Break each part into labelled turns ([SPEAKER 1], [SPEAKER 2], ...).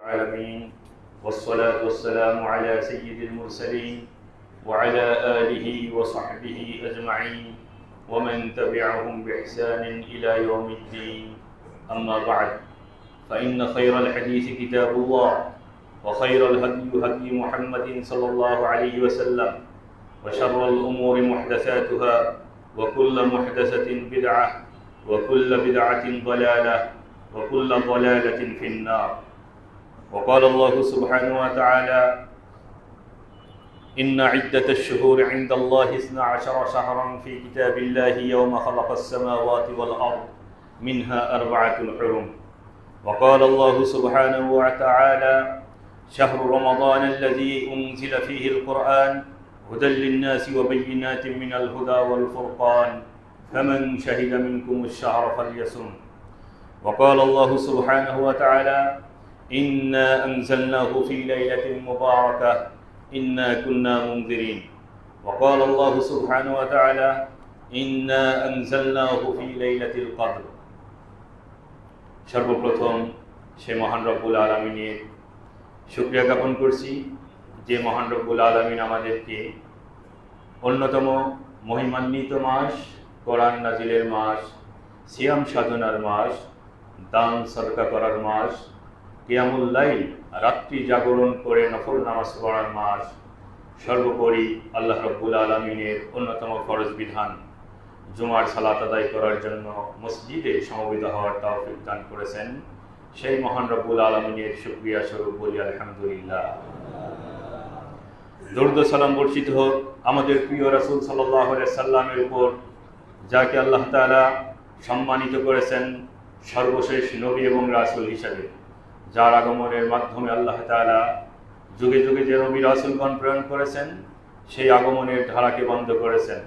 [SPEAKER 1] العالمين والصلاة والسلام على سيد المرسلين وعلى آله وصحبه أجمعين ومن تبعهم بإحسان إلى يوم الدين. أما بعد، فإن خير الحديث كتاب الله، وخير الهدي هدي محمد صلى الله عليه وسلم، وشر الأمور محدثاتها، وكل محدثة بدعة، وكل بدعة ضلالة، وكل ضلالة في النار. وقال الله سبحانه وتعالى: إن عدة الشهور عند الله 12 شهرا في كتاب الله يوم خلق السماوات والأرض منها 4 حرم. وقال الله سبحانه وتعالى: شهر رمضان الذي أنزل فيه القرآن هدى للناس وبينات من الهدى والفرقان فمن شهد منكم الشهر فليصم. وقال الله سبحانه وتعالى: إنا أنزلناه في ليلة مباركة إنا كنا منذرين. وقال الله سبحانه وتعالى: إنا أنزلناه في ليلة القدر. সর্বপ্রথম সে মহান রব্বুল আলামিনের শুকরিয়া জ্ঞাপন করছি যে মহান রব্বুল আলামিন আমাদেরকে অন্যতম মহিমান্বিত মাস, কোরআন নাজিলের মাস, সিয়াম সাধনার মাস, দান সদকা করার মাস, কিয়ামুল লাইল রাত্রি জাগরণ করে নফল নামাজ পড়ার মাস, সর্বোপরি আল্লাহ রব্বুল আলামিনের অন্যতম ফরজ বিধান জুমার সালাত আদায় করার জন্য মসজিদে সমবেত হওয়ার তৌফিক দান করেছেন, সেই মহান রব্বুল আলামিনের শুকরিয়া স্বরূপ বলি আলহামদুলিল্লাহ। দরুদ ও সালাম বর্ষিত হোক আমাদের প্রিয় রাসূল সাল্লাল্লাহু আলাইহি সাল্লামের উপর, যাকে আল্লাহ তাআলা সম্মানিত করেছেন সর্বশেষ নবী এবং রাসূল হিসাবে, যার আগমনের মাধ্যমে আল্লাহ তাআলা যুগে যুগে যে নবী রাসূলগণ প্রেরণ করেছেন সেই আগমনের ধারাকে বন্ধ করেছেন,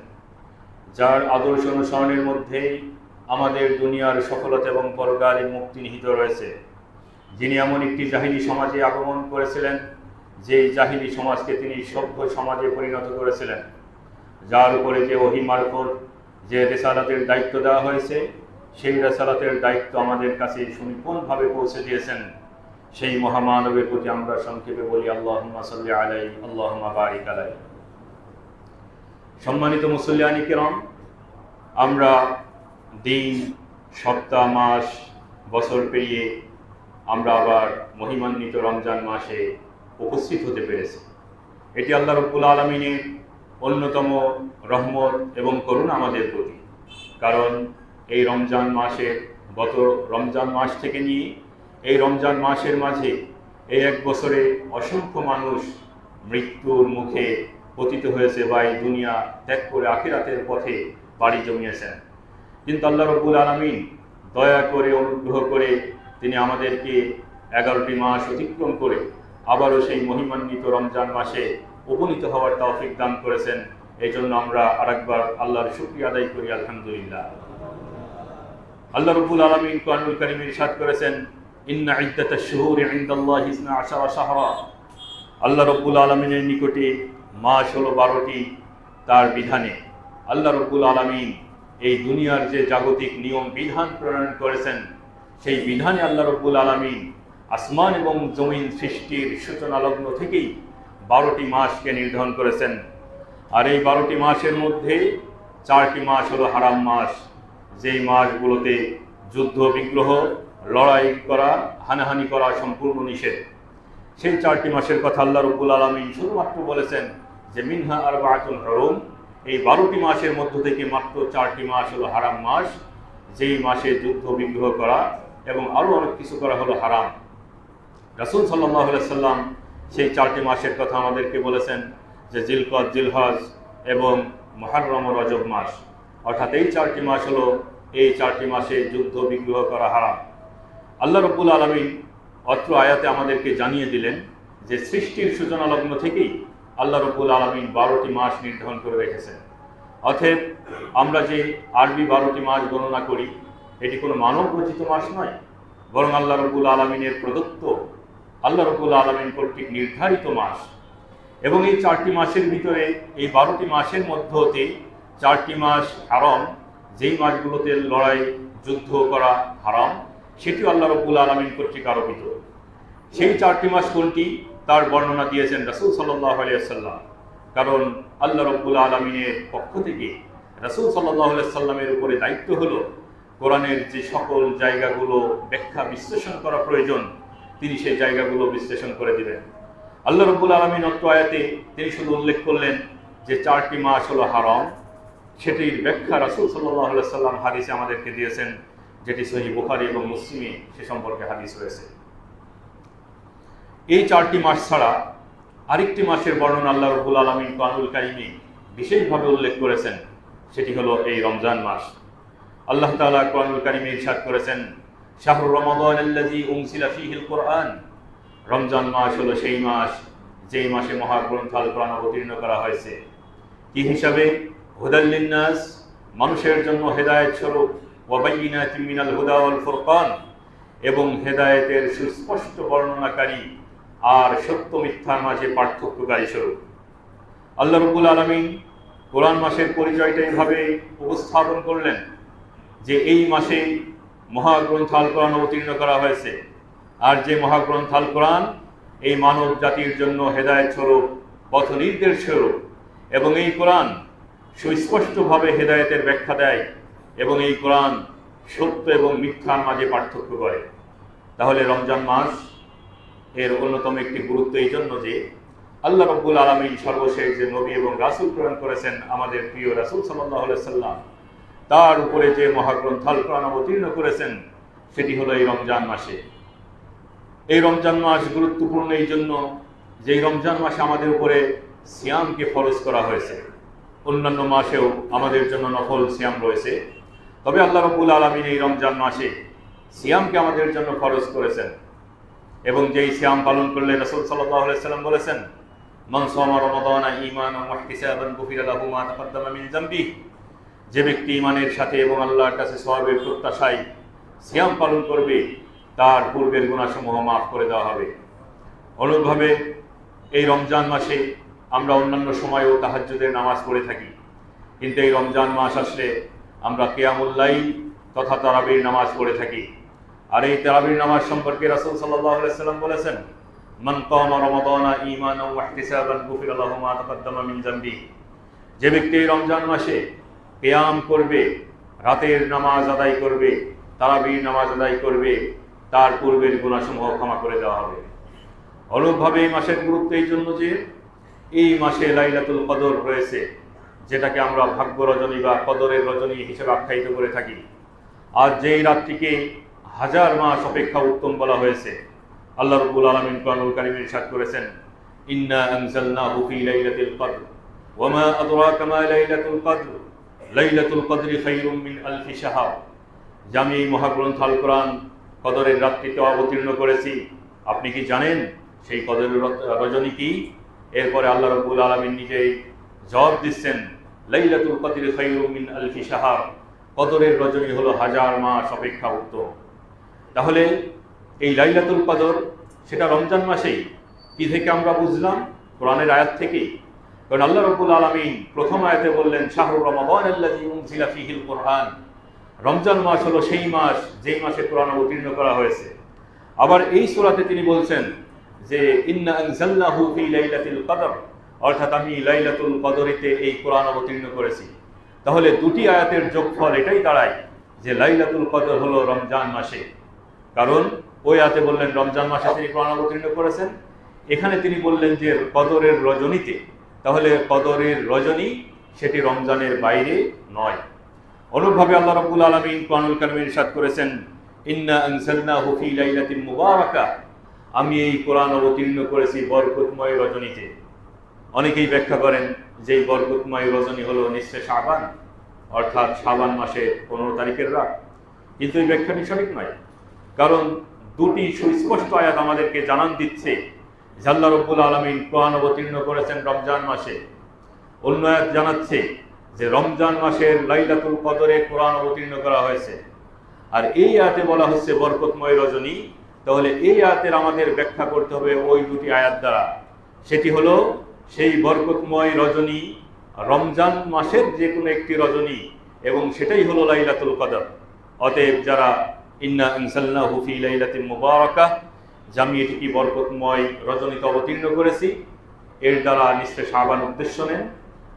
[SPEAKER 1] যার আদর্শ অনুসরণের মধ্যে আমাদের দুনিয়ার সফলতা এবং পরকালের মুক্তি নিহিত রয়েছে, যিনি এমন একটি জাহিলি সমাজে আগমন করেছিলেন যে জাহিলি সমাজকে তিনি সভ্য সমাজে পরিণত করেছিলেন, যার উপরে যে ওহী মারফত যে রিসালাতের দায়িত্ব দেওয়া হয়েছে সেই রিসালাতের দায়িত্ব আমাদের কাছে সুনিপুণভাবে পৌঁছে দিয়েছেন, সেই মহামানবের প্রতি আমরা সংক্ষেপে বলি আল্লাহুম্মা সাল্লি আলাইহি আল্লাহুম্মা বারিক আলাইহি। সম্মানিত মুসল্লিয়ানি কিরাম, আমরা দিন, সপ্তাহ, মাস, বছর পেরিয়ে আমরা আবার মহিমান্বিত রমজান মাসে উপস্থিত হতে পেরেছি। এটি আল্লাহ রব্বুল আলামিনের অন্যতম রহমত এবং করুণা আমাদের প্রতি, কারণ এই রমজান মাসের গত রমজান মাস থেকে নিয়ে এই রমজান মাসের মাঝে এই 1 বছরে অসংখ্য মানুষ মৃত্যুর মুখে পতিত হয়েছে বা এই দুনিয়া ত্যাগ করে আখিরাতের পথে পাড়ি জমিয়েছেন। কিন্তু আল্লাহ রব্বুল আলামিন দয়া করে, অনুগ্রহ করে তিনি আমাদেরকে 11টি মাস অতিক্রম করে আবারও সেই মহিমান্বিত রমজান মাসে উপনীত হওয়ার তৌফিক দান করেছেন। এই জন্য আমরা আরেকবার আল্লাহর শুকরিয়া আদায় করি আলহামদুলিল্লাহ। আল্লাহ রব্বুল আলামিন কোরআনুল কারীমে ইরশাদ করেছেন, ইন্না ইদ্দাতাশ শুহুরি ইনদাল্লাহি 12 শাহরা। আল্লাহ রব্বুল আলামিনের নিকটে মাস হলো 12টি, তার বিধানে আল্লাহ রব্বুল আলামিন এই দুনিয়ার যে জাগতিক নিয়ম বিধান প্রণয়ন করেছেন সেই বিধানে আল্লাহ রব্বুল আলামিন আসমান এবং জমিন সৃষ্টির সূচনা লগ্ন থেকেই 12টি মাসকে নির্ধারণ করেছেন। আর এই 12টি মাসের মধ্যে 4টি মাস হলো হারাম মাস, যেই মাসগুলোতে যুদ্ধ, বিগ্রহ, লড়াই করা, হানাহানি করা সম্পূর্ণ নিষেধ। সেই 4টি মাসের কথা আল্লাহ রব্বুল আলামিন শুধুমাত্র বলেছেন যে মিনহা আরবাআতুন হুরুম। এই 12টি মাসের মধ্য থেকে মাত্র 4টি মাস হলো হারাম মাস, যেই মাসে যুদ্ধ, বিগ্রহ করা এবং আরও অনেক কিছু করা হলো হারাম। রাসূল সাল্লাল্লাহু আলাইহি সাল্লাম সেই 4টি মাসের কথা আমাদেরকে বলেছেন যে জিলকদ, জিলহজ এবং মুহররম ও রজব মাস, অর্থাৎ এই 4টি মাস হলো, এই 4টি মাসে যুদ্ধ, বিগ্রহ করা হারাম। আল্লাহ রব্বুল আলামিন অত্র আয়াতে আমাদেরকে জানিয়ে দিলেন যে সৃষ্টির সূচনা লগ্ন থেকেই আল্লাহ রব্বুল আলামিন 12টি মাস নির্ধারণ করে রেখেছেন। অতএব আমরা যে আরবি 12টি মাস গণনা করি এটি কোনো মানব রচিত মাস নয়, বরং আল্লাহ রব্বুল আলামিনের প্রদত্ত, আল্লাহ রব্বুল আলামিন কর্তৃক নির্ধারিত মাস। এবং এই 4টি মাসের ভিতরে, এই 12টি মাসের মধ্য হতে 4টি মাস হারাম, যেই মাসগুলোতে লড়াই, যুদ্ধ করা হারাম, সেটিও আল্লাহ রাব্বুল আলামিন কর্তৃক আরোপিত। সেই 4টি মাস কোনটি তার বর্ণনা দিয়েছেন রাসূল সাল্লাল্লাহু আলাইহি ওয়াসাল্লাম। কারণ আল্লাহ রাব্বুল আলামিনের পক্ষ থেকে রাসূল সাল্লাল্লাহু আলাইহি ওয়াসাল্লামের উপরে দায়িত্ব হলো কোরআনের যে সকল জায়গাগুলো ব্যাখ্যা বিশ্লেষণ করা প্রয়োজন তিনি সেই জায়গাগুলো বিশ্লেষণ করে দিবেন। আল্লাহ রাব্বুল আলামিন অত্র আয়াতে তিনি শুধু উল্লেখ করলেন যে 4টি মাস হলো হারাম, সেটির ব্যাখ্যা রাসূল সাল্লাল্লাহু আলাইহি ওয়াসাল্লাম হাদিসে আমাদেরকে দিয়েছেন, যেটি সহিহ বুখারী এবং মুসলিমে সে সম্পর্কে হাদিস রয়েছে। এই 4টি মাস ছাড়া আরেকটি মাসের বর্ণনা আল্লাহ রাব্বুল আলামিন কোরআনুল কারীমে বিশেষভাবে উল্লেখ করেছেন, সেটি হলো এই রমজান মাস। আল্লাহ তাআলা কোরআনুল কারীমে ইরশাদ করেছেন, শাহরু রমাদান আল্লাযী উনজিলা ফীহিল কুরআন, রমজান মাস হলো সেই মাস যেই মাসে মহাগ্রন্থ আল কোরআন অবতীর্ণ করা হয়েছে। কি হিসাবে? হুদাল লিন্নাস, মানুষের জন্য হেদায়েত স্বরূপ, ওয়া বাইয়িনাতিন মিনাল হুদা ওয়াল ফুরকান, এবং হেদায়েতের সুস্পষ্ট বর্ণনাকারী আর সত্য মিথ্যার মাঝে পার্থক্যকারী স্বরূপ। আল্লাহ রাব্বুল আলামিন কোরআন মাসের পরিচয়টা এইভাবে উপস্থাপন করলেন যে এই মাসে মহাগ্রন্থ আল কোরআন অবতীর্ণ করা হয়েছে, আর যে মহাগ্রন্থ আল কোরআন এই মানব জাতির জন্য হেদায়েত স্বরূপ, পথ নির্দেশ স্বরূপ, এবং এই কোরআন সুস্পষ্টভাবে হেদায়েতের ব্যাখ্যা দেয়, এবং এই কোরআন সত্য এবং মিথ্যার মাঝে পার্থক্য করে। তাহলে রমজান মাস এর অন্যতম একটি গুরুত্ব এই জন্য যে আল্লাহ রাব্বুল আলামিন সর্বশেষ যে নবী এবং রাসূল প্রেরণ করেছেন আমাদের প্রিয় রাসূল সাল্লাল্লাহু আলাইহি সাল্লাম, তার উপরে যে মহাগ্রন্থ আল কোরআন অবতীর্ণ করেছেন সেটি হলো এই রমজান মাসে। এই রমজান মাস গুরুত্বপূর্ণ এই জন্য যে এই রমজান মাসে আমাদের উপরে সিয়ামকে ফরজ করা হয়েছে। অন্যান্য মাসেও আমাদের জন্য নফল সিয়াম রয়েছে, তবে আল্লাহ রাব্বুল আলামিন এই রমজান মাসে সিয়ামকে আমাদের জন্য ফরজ করেছেন, এবং যেই সিয়াম পালন করলে রাসূল সাল্লাল্লাহু আলাইহি সাল্লাম বলেছেন, মান সামা রমাদানা ঈমানান ওয়া ইহতিসাবান গুফিরা লাহু মা তাকাদ্দামা মিন যামবি, যে ব্যক্তি ঈমানের সাথে এবং আল্লাহর কাছে সওয়াবের প্রত্যাশায় সিয়াম পালন করবে তার পূর্বের গুনাহসমূহ মাফ করে দেওয়া হবে। অনুরূপভাবে এই রমজান মাসে আমরা অন্যান্য সময়েও তাহাজ্জুদের নামাজ পড়ে থাকি, কিন্তু এই রমজান মাস আসলে আমরা কিয়ামুল লাইল তথা তারাবির নামাজ পড়ে থাকি। আর এই তারাবির নামাজ সম্পর্কে রাসূল সাল্লাল্লাহু আলাইহি সাল্লাম বলেছেন, মান কামা রমাদানা ঈমানান ওয়া ইহতিসাবান গুফিরা লাহু মা তাকাদ্দামা মিন যামবি, যে ব্যক্তি এই রমজান মাসে কিয়াম করবে, রাতের নামাজ আদায় করবে, তারাবির নামাজ আদায় করবে, তার পূর্বের গুনাহসমূহ ক্ষমা করে দেওয়া হবে। অনুরূপভাবে এই মাসের গুরুত্ব এই জন্য যে এই মাসে লাইলাতুল কদর রয়েছে, যেটাকে আমরা ভাগ্য রজনী বা কদরের রজনী হিসেবে আখ্যায়িত করে থাকি। আর যেই রাতটিকে হাজার মাস অপেক্ষা উত্তম বলা হয়েছে, আল্লাহ রাব্বুল আলামিন কোরআনুল কারীমে ইরশাদ করেছেন, ইন্না আনজালনাহু ফি লাইলাতিল কদর ওয়া মা আদরাকা মা লাইলাতুল কদর লাইলাতুল কদরি খায়রুম মিন আলফি শাহর, যে আমি এই মহাগ্রন্থ আল কোরআন কদরের রাত্রিতে অবতীর্ণ করেছি, আপনি কি জানেন সেই কদরের রজনী কি? এরপরে আল্লাহ রাব্বুল আলামিন নিজেই জবাব দিচ্ছেন, লাইলাতুল কদরি খায়রুম মিন আলফি শাহর, কদরের রজনী হলো হাজার মাস অপেক্ষা উত্তম। তাহলে এই লাইলাতুল কদর সেটা রমজান মাসেই। কি থেকে আমরা বুঝলাম? কোরআনের আয়াত থেকেই। কারণ আল্লাহ রাব্বুল আলামিন প্রথম আয়াতে বললেন, শাহরু রমাদান আল্লাযী উনজিলা ফীহিল কুরআন, রমজান মাস হলো সেই মাস যেই মাসে কোরআন অবতীর্ণ করা হয়েছে। আবার এই সূরাতে তিনি বলছেন যে ইন্না আনজালনাহু ফি লাইলাতিল কদর, অর্থাৎ আমি লাইলাতুল কদরিতে এই কোরআন অবতীর্ণ করেছি। তাহলে দুটি আয়াতের যোগফল এটাই দাঁড়ায় যে লাইলাতুল কদর হলো রমজান মাসে। কারণ ওই আয়াতে বললেন রমজান মাসে তিনি কোরআন অবতীর্ণ করেছেন, এখানে তিনি বললেন যে কদরের রজনীতে। তাহলে কদরের রজনী সেটি রমজানের বাইরে নয়। অনুরূপভাবে আল্লাহ রাব্বুল আলামিন কোরআনুল কারীমে ইরশাদ করেছেন, ইন্না আনজালনাহু ফি লাইলাতিন মুবারাকা, আমি এই কোরআন অবতীর্ণ করেছি বরকতময় রজনীতে। অনেকেই ব্যাখ্যা করেন যে এই বরকতময় রজনী হলো নিসফে শাবান, অর্থাৎ শাবান মাসের 15 তারিখের রাত। কিন্তু এই ব্যাখ্যাটি সঠিক নয়, কারণ দুটি সুস্পষ্ট আয়াত আমাদেরকে জানান দিচ্ছে যে আল্লাহ রাব্বুল আলামিন কোরআন অবতীর্ণ করেছেন রমজান মাসে। অন্য আয়াত জানাচ্ছে যে রমজান মাসের লাইলাতুল কদরে কোরআন অবতীর্ণ করা হয়েছে, আর এই আয়াতে বলা হচ্ছে বরকতময় রজনী। তাহলে এই আয়াতের আমাদের ব্যাখ্যা করতে হবে ওই দুটি আয়াত দ্বারা। সেটি হলো সেই বরকতময় রজনী রমজান মাসের যে কোনো একটি রজনী, এবং সেটাই হলো লাইলাতুল কদর। অতএব যারা ইন্না আনজালনাহু ফি লাইলাতিন মুবারাকা, যে আমি এটিকে বরকতময় রজনীতে অবতীর্ণ করেছি, এর দ্বারা নিশ্চয় শাবান উদ্দেশ্য নেন,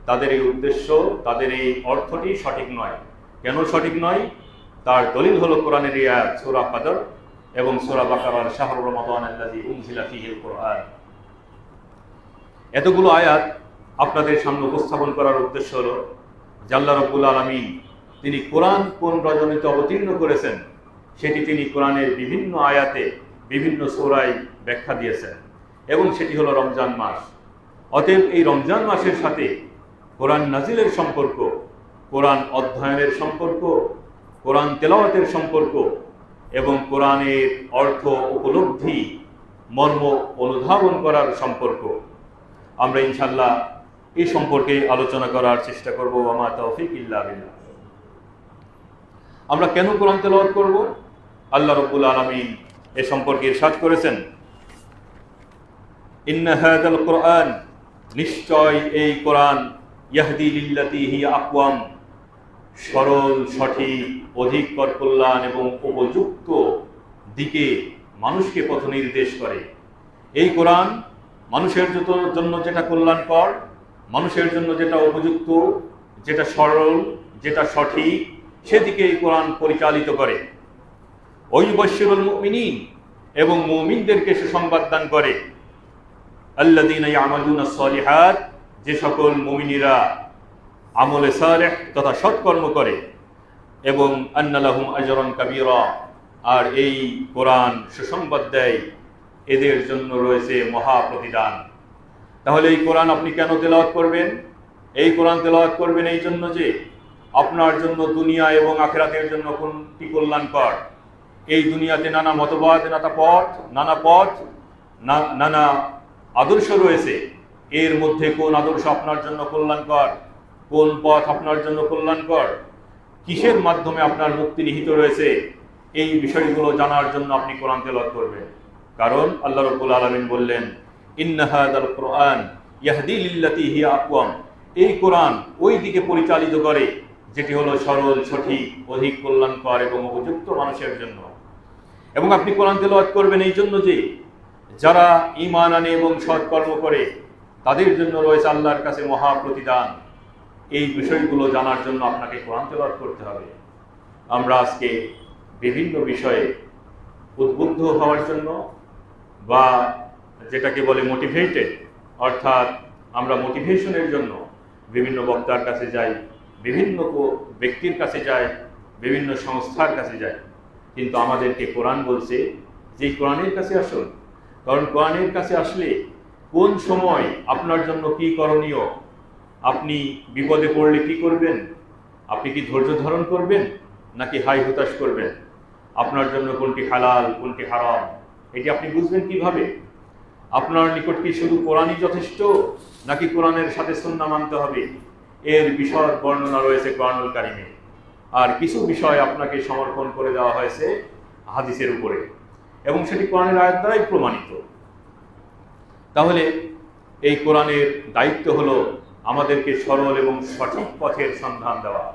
[SPEAKER 1] তাদের এই উদ্দেশ্য, তাদের এই অর্থটি সঠিক নয়। কেন সঠিক নয়? তার দলিল হলো কোরআনের এই আয়াত সূরা কদর এবং সূরা বাকারার শাহরু রমাদানাল্লাযী উনজিলা ফীহিল কুরআন। এতগুলো আয়াত আপনাদের সামনে উপস্থাপন করার উদ্দেশ্য হলো যে আল্লাহ রাব্বুল আলামিন তিনি কোরআন কোন রজনীতে অবতীর্ণ করেছেন সেটি তিনি কোরআনের বিভিন্ন আয়াতে বিভিন্ন সূরায় ব্যাখ্যা দিয়েছেন, এবং সেটি হলো রমজান মাস। অতএব এই রমজান মাসের সাথে কোরআন নাজিলের সম্পর্ক, কোরআন অধ্যয়নের সম্পর্ক, কোরআন তেলাওয়াতের সম্পর্ক এবং কোরআনের অর্থ উপলব্ধি, মর্ম অনুধাবন করার সম্পর্ক, আমরা ইনশাআল্লাহ এই সম্পর্কে আলোচনা করার চেষ্টা করব। ওয়া তাওফীক ইল্লা বিল্লাহ। আমরা কেন কোরআন তেলাওয়াত করব? আল্লাহ রাব্বুল আলামিন এ সম্পর্কে ইরশাদ করেছেন, ইন্না হাযাল কুরআন, নিশ্চয় এই কোরআন, ইয়াহদি লিল্লাতী হিয়া আকওয়াম, সরল, সঠিক, অধিকতর কল্যাণ এবং উপযুক্ত দিকে মানুষকে পথ নির্দেশ করে। এই কোরআন মানুষের জন্য যেটা কল্যাণকর, মানুষের জন্য যেটা উপযুক্ত, যেটা সরল, যেটা সঠিক, সেদিকে এই কোরআন পরিচালিত করে। ওয়ায়ুবাশশিরুল মুমিনিন, এবং মুমিনদেরকে সুসংবাদ দান করে। আল্লাযীনা ইয়ামালুনাস সালিহাত, যে সকল মুমিনীরা আমলে সালেহ তথা সৎকর্ম করে, এবং আন্না লাহুম আজরান কাবীরা, আর এই কোরআন সুসংবাদ দেয় এদের জন্য রয়েছে মহা প্রতিদান। তাহলে এই কোরআন আপনি কেন তেলাওয়াত করবেন? এই কোরআন তেলাওয়াত করবেন এই জন্য যে আপনার জন্য দুনিয়া এবং আখিরাতের জন্য কোনটি কল্যাণকর। এই দুনিয়াতে নানা মতবাদ, নানা পথ, নানা আদর্শ রয়েছে। এর মধ্যে কোন আদর্শ আপনার জন্য কল্যাণকর, কোন পথ আপনার জন্য কল্যাণকর, কিসের মাধ্যমে আপনার মুক্তি নিহিত রয়েছে, এই বিষয়গুলো জানার জন্য আপনি কোরআন তেলাওয়াত করবেন। কারণ আল্লাহ রাব্বুল আলামিন বললেন, ইন্না হাযাল কুরআন ইয়াহদি লিল্লাতী হিয়া আকওয়াম, এই কোরআন ওই দিকে পরিচালিত করে যেটি হলো সরল, সঠিক, অধিক কল্যাণকর এবং উপযুক্ত মানুষের জন্য। এবং আপনি কোরআন তেলাওয়াত করবেন এই জন্য যে যারা ঈমান আনে এবং সৎকর্ম করে তাদের জন্য রয়েছে আল্লাহর কাছে মহা প্রতিদান। এই বিষয়গুলো জানার জন্য আপনাকে কোরআন তেলাওয়াত করতে হবে। আমরা আজকে বিভিন্ন বিষয়ে উদ্বুদ্ধ হওয়ার জন্য, বা যেটাকে বলে মোটিভেটেড, অর্থাৎ আমরা মোটিভেশনের জন্য বিভিন্ন বক্তার কাছে যাই, বিভিন্ন ব্যক্তির কাছে যাই, বিভিন্ন সংস্থার কাছে যাই, কিন্তু আমাদেরকে কোরআন বলছে যে কোরআনের কাছে আসুন। কারণ কোরআনের কাছে আসলে কোন সময় আপনার জন্য কি করণীয়, আপনি বিপদে পড়লে কি করবেন, আপনি কি ধৈর্য ধারণ করবেন নাকি হাই হতাশ করবেন, আপনার জন্য কোনটি হালাল কোনটি হারাম, এটি আপনি বুঝবেন কিভাবে? আপনার নিকট কি শুধু কোরআনই যথেষ্ট নাকি কোরআনের সাথে সুন্নাহ মানতে হবে? এর বিশদ বর্ণনা রয়েছে কোরআনুল কারীমে। আর কিছু বিষয় আপনাকে সমর্পণ করে দেওয়া হয়েছে হাদিসের উপরে, এবং সেটি কোরআনের আয়াত দ্বারাই প্রমাণিত। তাহলে এই কোরআনের দায়িত্ব হলো আমাদেরকে সরল এবং সঠিক পথের সন্ধান দেওয়া।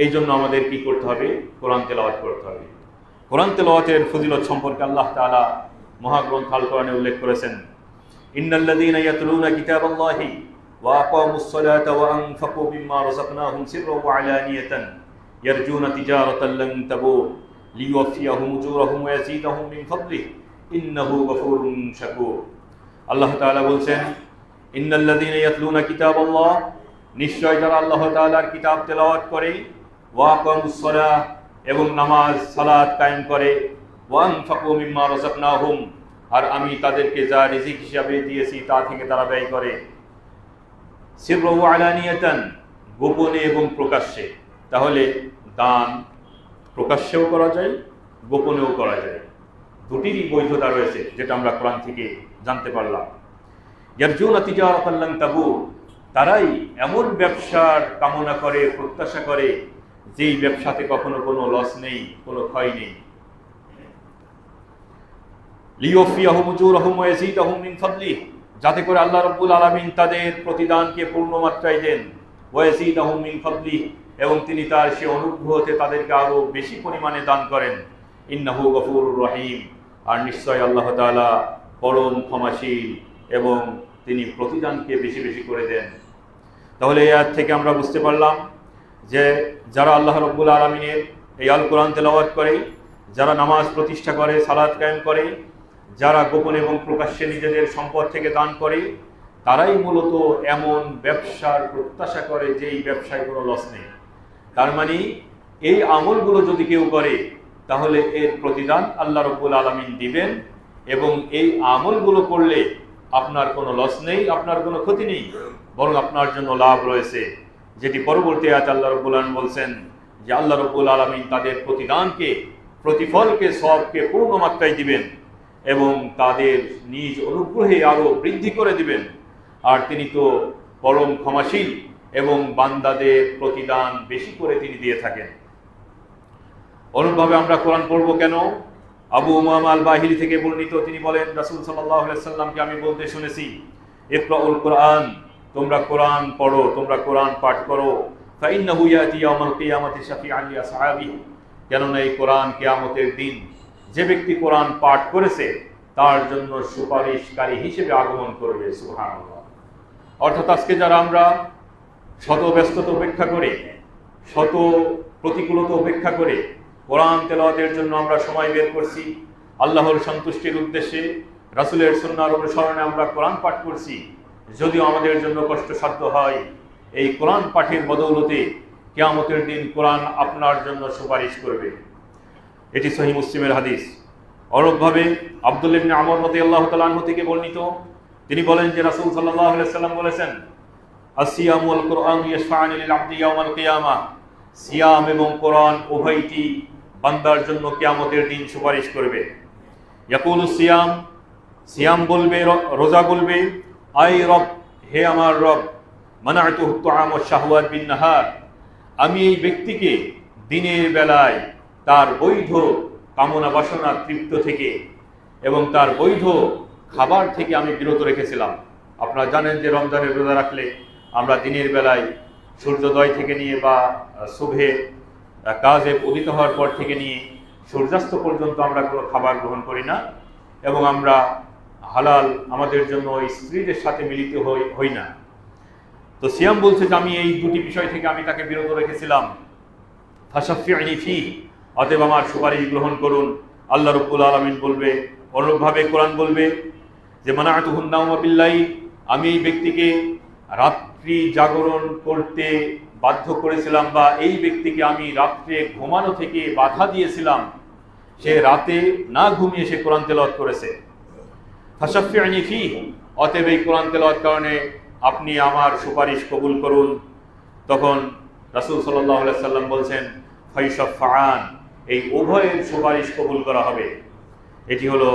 [SPEAKER 1] এই জন্য আমাদের কি করতে হবে? কোরআন তেলাওয়াত করতে হবে। কোরআন তেলাওয়াতের ফজিলত সম্পর্কে আল্লাহ তাআলা মহাগ্রন্থ আল কোরআনে উল্লেখ করেছেন, ইন্নাল্লাযীনা ইয়াতলুনা কিতাবাল্লাহি ওয়া আকামুস সালাতা ওয়া আনফাকু মিম্মা রাযাকনাহুম সিররান ওয়া আলানিয়াতান ইয়ারজুনা তিজারাতান লান তাবুর লিইউফিয়াহুম উজুরাহুম ওয়া ইয়াজিদাহুম মিন ফাদলিহি ইন্নাহু গফুরুন শাকুর। আল্লাহ তাআলা বলছেন, ইন্নাল্লাযীনা ইয়াতলুনা কিতাবাল্লাহ, নিশ্চয় যারা আল্লাহ তাআলার কিতাব তেলাওয়াত করে, ওয়া আকামুস সালাহ, এবং নামাজ সালাত কায়েম করে, ওয়া আনফাকু মিম্মা রাযাকনাহুম, আর আমি তাদেরকে যা রিজিক হিসাবে দিয়েছি তা থেকে তারা ব্যয় করে, সিররান ওয়া আলানিয়াতান, গোপনে এবং প্রকাশ্যে। তাহলে দান প্রকাশ্যেও করা যায়, গোপনেও করা যায়, দুটিরই বৈধতা রয়েছে, যেটা আমরা কোরআন থেকে জানতে পারলাম। ইয়ারজুনা তিজারাতান লান তাবুর, তারাই এমন ব্যবসার কামনা করে, প্রত্যাশা করে যেই ব্যবসাতে কখনো কোনো লস নেই, কোনো ক্ষয় নেই। লিইউফিয়াহুম উজুরাহুম ওয়া ইয়াজিদাহুম মিন ফাদলিহি, যাতে করে আল্লাহ রাব্বুল আলামিন তাদের প্রতিদানকে পূর্ণ মাত্রায় দেন, ওয়া ইয়াজিদাহুম মিন ফাদলিহি, এবং তিনি তার সে অনুগ্রহতে তাদেরকে আরো বেশি পরিমাণে দান করেন। ইন্নাহু গফুরুর রহিম, আর নিশ্চয় আল্লাহ তাআলা পরম ক্ষমাশীল এবং তিনি প্রতিদানকে বেশি বেশি করে দেন। তাহলে এই আয়াত থেকে আমরা বুঝতে পারলাম যে যারা আল্লাহ রাব্বুল আলামিনের এই আল কোরআন তেলাওয়াত করে, যারা নামাজ প্রতিষ্ঠা করে, সালাত কায়েম করে, যারা গোপন এবং প্রকাশ্যে নিজেদের সম্পদ থেকে দান করে, তারাই মূলত এমন ব্যবসার প্রত্যাশা করে যে এই ব্যবসায় কোনো লস নেই। তার মানে এই আমলগুলো যদি কেউ করে তাহলে এর প্রতিদান আল্লাহ রাব্বুল আলামিন দিবেন, এবং এই আমলগুলো করলে আপনার কোনো লস নেই, আপনার কোনো ক্ষতি নেই, বরং আপনার জন্য লাভ রয়েছে। যেটি পরবর্তী আয়াতে আল্লাহ রাব্বুল আলামিন বলছেন যে আল্লাহ রাব্বুল আলামিন তাদের প্রতিদানকে, প্রতিফলকে, সওয়াবকে পূর্ণ মাত্রায় দিবেন এবং তাদের নিজ অনুগ্রহে আরো বৃদ্ধি করে দিবেন। আর তিনি তো পরম ক্ষমাশীল এবং বান্দাদের প্রতিদান বেশি করে তিনি দিয়ে থাকেন। অনুরূপভাবে আমরা কোরআন পড়ব কেন? আবু উমামা আল বাহিলি থেকে বর্ণিত, তিনি বলেন রাসূল সাল্লাল্লাহু আলাইহি সাল্লামকে আমি বলতে শুনেছি, ইকরাউল কোরআন, তোমরা কোরআন পড়ো, তোমরা কোরআন পাঠ করো, ফাইন্নাহু ইয়াতি ইয়াউমাল কিয়ামাতি শাফিআন লি আসহাবিহি, কেননা এই কোরআন কিয়ামতের দিন যে ব্যক্তি কোরআন পাঠ করেছে তার জন্য সুপারিশকারী হিসেবে আগমন করবে। সুবহানাল্লাহ। অর্থাৎ আজকে যারা আমরা শত ব্যস্ততা উপেক্ষা করে, শত প্রতিকূলতা উপেক্ষা করে কোরআন তেলাওয়াতের জন্য আমরা সময় বের করছি, আল্লাহর সন্তুষ্টির উদ্দেশ্যে রাসূলের সুন্নাহর অনুসরণে আমরা কোরআন পাঠ করছি, যদিও আমাদের জন্য কষ্টসাধ্য হয়, এই কোরআন পাঠের বদৌলতে কিয়ামতের দিন কোরআন আপনার জন্য সুপারিশ করবে। এটি সহিহ মুসলিমের হাদিস। অনুরূপভাবে আব্দুল্লাহ ইবনে আমর রাদিয়াল্লাহু তাআলা আনহু থেকে বর্ণিত, তিনি বলেন যে রাসূল সাল্লাল্লাহু আলাইহি সাল্লাম বলেছেন, আসিয়ামু ওয়াল কুরআন ইয়াশফাআনি লিল আবদি ইয়াওমাল কিয়ামা, সিয়াম এবং কোরআন উভয়টি বান্দার জন্য কিয়ামতের দিন সুপারিশ করবে। ইয়াকুলু সিয়াম, সিয়াম বলবে, রোজা বলবে, আই রব, হে আমার রব, মানাতুহু তুআম ওয়াশ শাহওয়াত বিন নাহার, আমি এই ব্যক্তিকে দিনের বেলায় তার বৈধ কামনা বাসনা তৃপ্ত থেকে এবং তার বৈধ খাবার থেকে আমি বিরত রেখেছিলাম। আপনারা জানেন যে রমজানের রোজা রাখলে আমরা দিনের বেলায় সূর্যোদয় থেকে নিয়ে বা সুবহে কাজে উদিত হওয়ার পর থেকে নিয়ে সূর্যাস্ত পর্যন্ত আমরা কোনো খাবার গ্রহণ করি না, এবং আমরা হালাল আমাদের জন্য ওই স্ত্রীদের সাথে মিলিত হই না। তো সিয়াম বলছে যে আমি এই দুটি বিষয় থেকে আমি তাকে বিরত রেখেছিলাম। ফাশাফি'নি ফি, অতএব আমার সুপারিশ গ্রহণ করুন, আল্লাহ রাব্বুল আলামিন বলবে। অনুরূপভাবে কোরআন বলবে যে মানাতুহুন নাওমা বিল্লাইল, আমি এই ব্যক্তিকে রাত্রি জাগরণ করতে বাধ্য করেছিলাম, বা এই ব্যক্তিকে আমি রাত্রে ঘুমানো থেকে বাধা দিয়েছিলাম, সে রাতে না ঘুমিয়ে সে কোরআন তেলাওয়াত করেছে। ফাশাফি'নি ফি, অতএব এই কোরআন তেলাওয়াত কারণে আপনি আমার সুপারিশ কবুল করুন। তখন রাসূল সাল্লাল্লাহু আলাইহি সাল্লাম বলছেন, ফায়শাফআন, এই উভয়ের সুপারিশ কবুল করা হবে। এটি হলো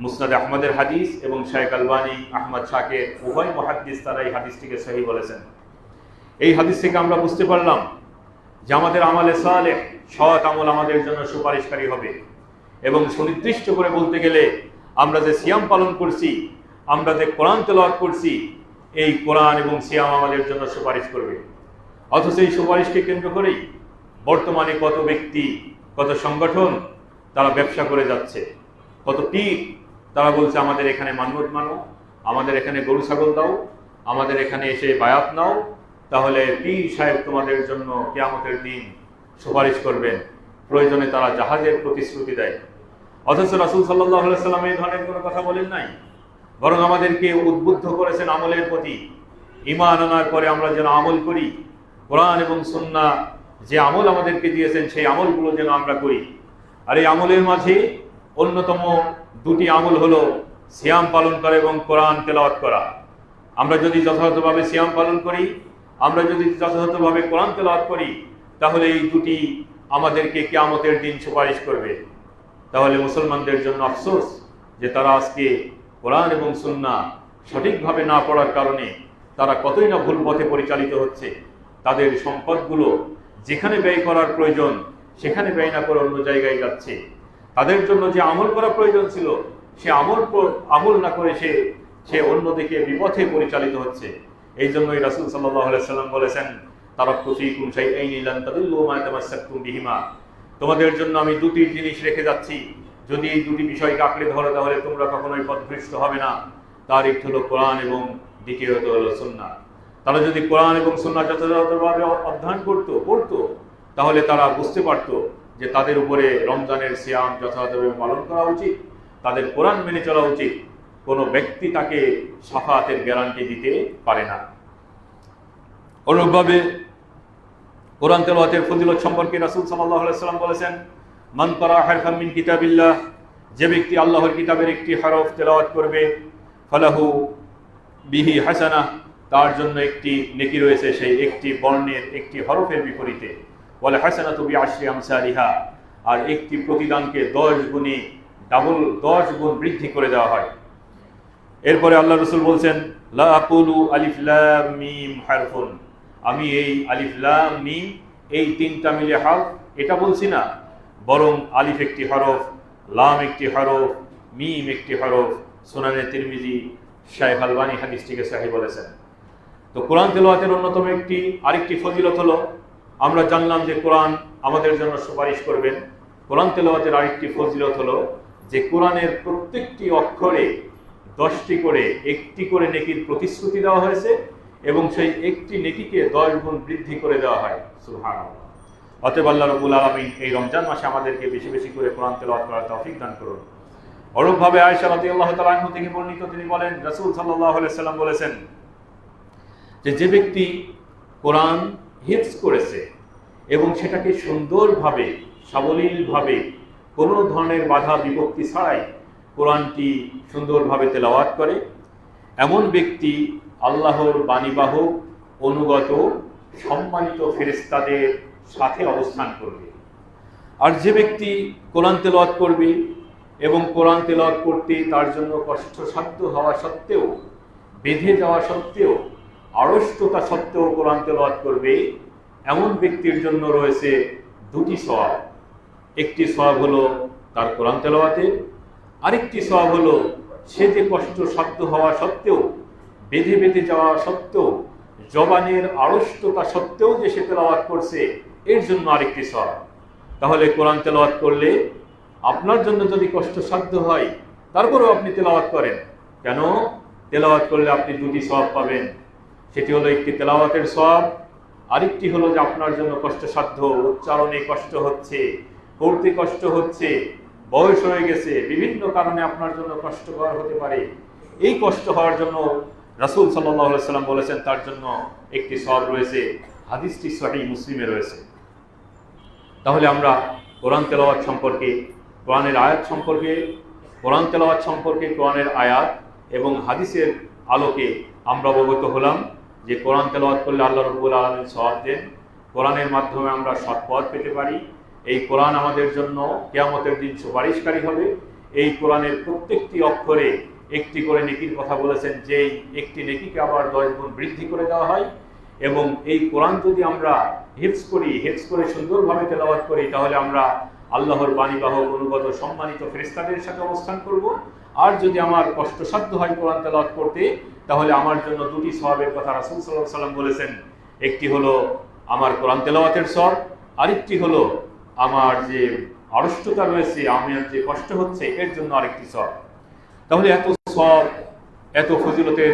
[SPEAKER 1] মুসনাদ আহমদের হাদিস, এবং শাইখ আলবানী, আহমদ শাকের উভয় মুহাদ্দিস তারা এই হাদিসটিকে সহিহ বলেছেন। এই হাদিস থেকে আমরা বুঝতে পারলাম যে আমাদের আমলে সালেহ, সৎ আমল আমাদের জন্য সুপারিশকারী হবে, এবং সুনির্দিষ্ট করে বলতে গেলে আমরা যে সিয়াম পালন করছি, আমরা যে কোরআন তেলাওয়াত করছি, এই কোরআন এবং সিয়াম আমাদের জন্য সুপারিশ করবে। অথচ এই সুপারিশকে কেন্দ্র করেই বর্তমানে কত ব্যক্তি, কত সংগঠন তারা ব্যবসা করে যাচ্ছে। কত পীর তারা বলছে আমাদের এখানে মান্যত মানো, আমাদের এখানে গরু ছাগল দাও, আমাদের এখানে এসে বায়াত নাও, তাহলে পীর সাহেব তোমাদের জন্য কিয়ামতের দিন সুপারিশ করবেন। প্রয়োজনে তারা জাহাজের প্রতিশ্রুতি দেয়। অথচ রাসূল সাল্লাল্লাহু আলাইহি সাল্লাম এই ধরনের কোনো কথা বলেন নাই, বরং আমাদেরকে উদ্বুদ্ধ করেছেন আমলের প্রতি। ঈমান আনার পরে আমরা যেন আমল করি, কোরআন এবং সুন্নাহ যে আমল আমাদেরকে দিয়েছেন সেই আমলগুলো যেন আমরা করি। আর এই আমলের মাঝে অন্যতম দুটি আমল হলো সিয়াম পালন করা এবং কোরআন তেলাওয়াত করা। আমরা যদি যথাযথভাবে সিয়াম পালন করি, আমরা যদি যথাযথভাবে কোরআন তেলাওয়াত করি, তাহলে এই দুটি আমাদেরকে কিয়ামতের দিন সুপারিশ করবে। তাহলে মুসলমানদের জন্য আফসোস যে তারা আজকে কোরআন এবং সুন্নাহ সঠিকভাবে না পড়ার কারণে তারা কতই না ভুল পথে পরিচালিত হচ্ছে। তাদের সম্পদগুলো যেখানে ব্যয় করার প্রয়োজন সেখানে ব্যয় না করে অন্য জায়গায় যাচ্ছে। তাদের জন্য যে আমল করা প্রয়োজন ছিল সে আমল না করে সে অন্যদিকে বিপথে পরিচালিত হচ্ছে। এই জন্যই রাসূল সাল্লাল্লাহু আলাইহি সাল্লাম বলেছেন, তারাক্তু ফীকুম শাইআইনি লান তাদিল্লু মা তামাসসাকতুম বিহিমা, তোমাদের জন্য আমি দুটি জিনিস রেখে যাচ্ছি, যদি এই দুটি বিষয়কে আঁকড়ে ধরো তাহলে তোমরা কখনোই পথভ্রষ্ট হবে না। তার একটি হলো কোরআন এবং দ্বিতীয়ত হলো সুন্নাহ। তারা যদি কোরআন এবং সুন্নাহ যথাযথভাবে অধ্যয়ন করতো তাহলে তারা বুঝতে পারতো যে তাদের উপরে রমজানের সিয়াম যথাযথভাবে পালন করা উচিত, তাদের কোরআন মেনে চলা উচিত। কোনো ব্যক্তি তাকে শাফাতের গ্যারান্টি দিতে পারে না। অনুরূপভাবে কোরআন তেলাওয়াতের ফজিলত সম্পর্কে রাসূল সাল্লাল্লাহু আলাইহি ওয়াসাল্লাম বলেছেন, মান ক্বারা হারফাম মিন কিতাবিল্লাহ, যে ব্যক্তি আল্লাহর কিতাবের একটি হরফ তেলাওয়াত করবে, ফালাহু বিহি হাসানাহ, তার জন্য একটি নেকি রয়েছে সেই একটি বর্ণের একটি হরফের বিপরীতে। ওয়াল হাসানাতু বিআশরি আমসালিহা, আর একটি প্রতিদানকে 10 গুণে ডাবল 10 গুণ বৃদ্ধি করে দেওয়া হয়। এরপরে আল্লাহ রাসূল বলছেন, লা আকুলু আলিফ লাম মিম হারফুন, আমি এই আলিফ লাম মিম এই তিনটা মিলে হরফ এটা বলছি না, বরং আলিফ একটি হরফ, লাম একটি হরফ, মিম একটি হরফ। সুনানে তিরমিজি শাইখ আলবানী হাদিসটিকে সহিহ বলেছেন। তো কোরআন তেলাওয়াতের অন্যতম আরেকটি ফজিলত হলো, আমরা জানলাম যে কোরআন আমাদের জন্য সুপারিশ করবেন। কোরআন তেলাওয়াতের আরেকটি ফজিলত হলো যে কোরআনের প্রত্যেকটি অক্ষরে 10টি করে একটি করে নেকির প্রতিশ্রুতি দেওয়া হয়েছে এবং সেই একটি নেকিকে 10 গুণ বৃদ্ধি করে দেওয়া হয়। সুবহানাল্লাহ। অতএব আল্লাহ রাব্বুল আলামিন এই রমজান মাসে আমাদেরকে বেশি বেশি করে কোরআন তেলাওয়াত করার তৌফিক দান করুন। অনুরূপভাবে আয়েশা রাদিয়াল্লাহু তাআলা আনহা থেকে বর্ণিত, তিনি বলেন, রাসূল সাল্লাল্লাহু আলাইহি সাল্লাম বলেছেন যে ব্যক্তি কোরআন হিফজ করেছে এবং সেটাকে সুন্দরভাবে সাবলীলভাবে কোনো ধরনের বাধা বিপত্তি ছাড়াই কোরআনটি সুন্দরভাবে তেলাওয়াত করে, এমন ব্যক্তি আল্লাহর বাণীবাহক অনুগত সম্মানিত ফেরেশতাদের সাথে অবস্থান করবে। আর যে ব্যক্তি কোরআন তেলাওয়াত করবে এবং কোরআন তেলাওয়াত করতে তার জন্য কষ্টসাধ্য হওয়া সত্ত্বেও, বেঁধে যাওয়া সত্ত্বেও, আড়ষ্টতা সত্ত্বেও কোরআন তেলাওয়াত করবে, এমন ব্যক্তির জন্য রয়েছে 2টি সওয়াব। একটি সওয়াব হলো তার কোরআন তেলাওয়াতের, আরেকটি সওয়াব হলো সে যে কষ্টসাধ্য হওয়া সত্ত্বেও, বেঁধে যাওয়া সত্ত্বেও, জবানের আড়ষ্টতা সত্ত্বেও যে সে তেলাওয়াত করছে, এর জন্য আরেকটি সওয়াব। তাহলে কোরআন তেলাওয়াত করলে আপনার জন্য যদি কষ্টসাধ্য হয় তারপরেও আপনি তেলাওয়াত করেন, কেন? তেলাওয়াত করলে আপনি 2টি সওয়াব পাবেন। সেটি হলো একটি তেলাওয়াতের সওয়াব, আরেকটি হলো যে আপনার জন্য কষ্টসাধ্য, উচ্চারণে কষ্ট হচ্ছে, পড়তে কষ্ট হচ্ছে, বয়স হয়ে গেছে, বিভিন্ন কারণে আপনার জন্য কষ্টকর হতে পারে। এই কষ্ট হওয়ার জন্য রাসূল সাল্লাল্লাহু আলাইহি সাল্লাম বলেছেন তার জন্য একটি সওয়াব রয়েছে। হাদিসটি সহিহ মুসলিমে রয়েছে। তাহলে আমরা কোরআন তেলাওয়াত সম্পর্কে, কোরআনের আয়াত সম্পর্কে, কোরআন তেলাওয়াত সম্পর্কে, কোরআনের আয়াত এবং হাদিসের আলোকে আমরা অবগত হলাম যে কোরআন তেলাওয়াত করলে আল্লাহ রাব্বুল আলামিন সওয়াব দেন, কোরআনের মাধ্যমে আমরা সৎপথ পেতে পারি। এই কোরআন আমাদের জন্য কিয়ামতের দিন সুপারিশকারী হবে। এই কোরআনের প্রত্যেকটি অক্ষরে একটি করে নেকির কথা বলেছেন, যেই একটি নেকিকে আবার 10 গুণ বৃদ্ধি করে দেওয়া হয়। এবং এই কোরআন যদি আমরা হিফজ করে সুন্দরভাবে তেলাওয়াত করি, তাহলে আমরা আল্লাহর বাণীবাহক অনুগত সম্মানিত ফেরেশতাদের সাথে অবস্থান করব। আর যদি আমার কষ্টসাধ্য হয় কোরআন তেলাওয়াত করতে, তাহলে আমার জন্য 2টি সওয়াবের কথা রাসূল সাল্লাল্লাহু আলাইহি সাল্লাম বলেছেন। একটি হলো আমার কোরআন তেলাওয়াতের সওয়াব, আরেকটি হলো আমার যে আড়ষ্টতা রয়েছে, আমার যে কষ্ট হচ্ছে, এর জন্য আরেকটি সওয়াব। তাহলে এত সওয়াব, এত ফজিলতের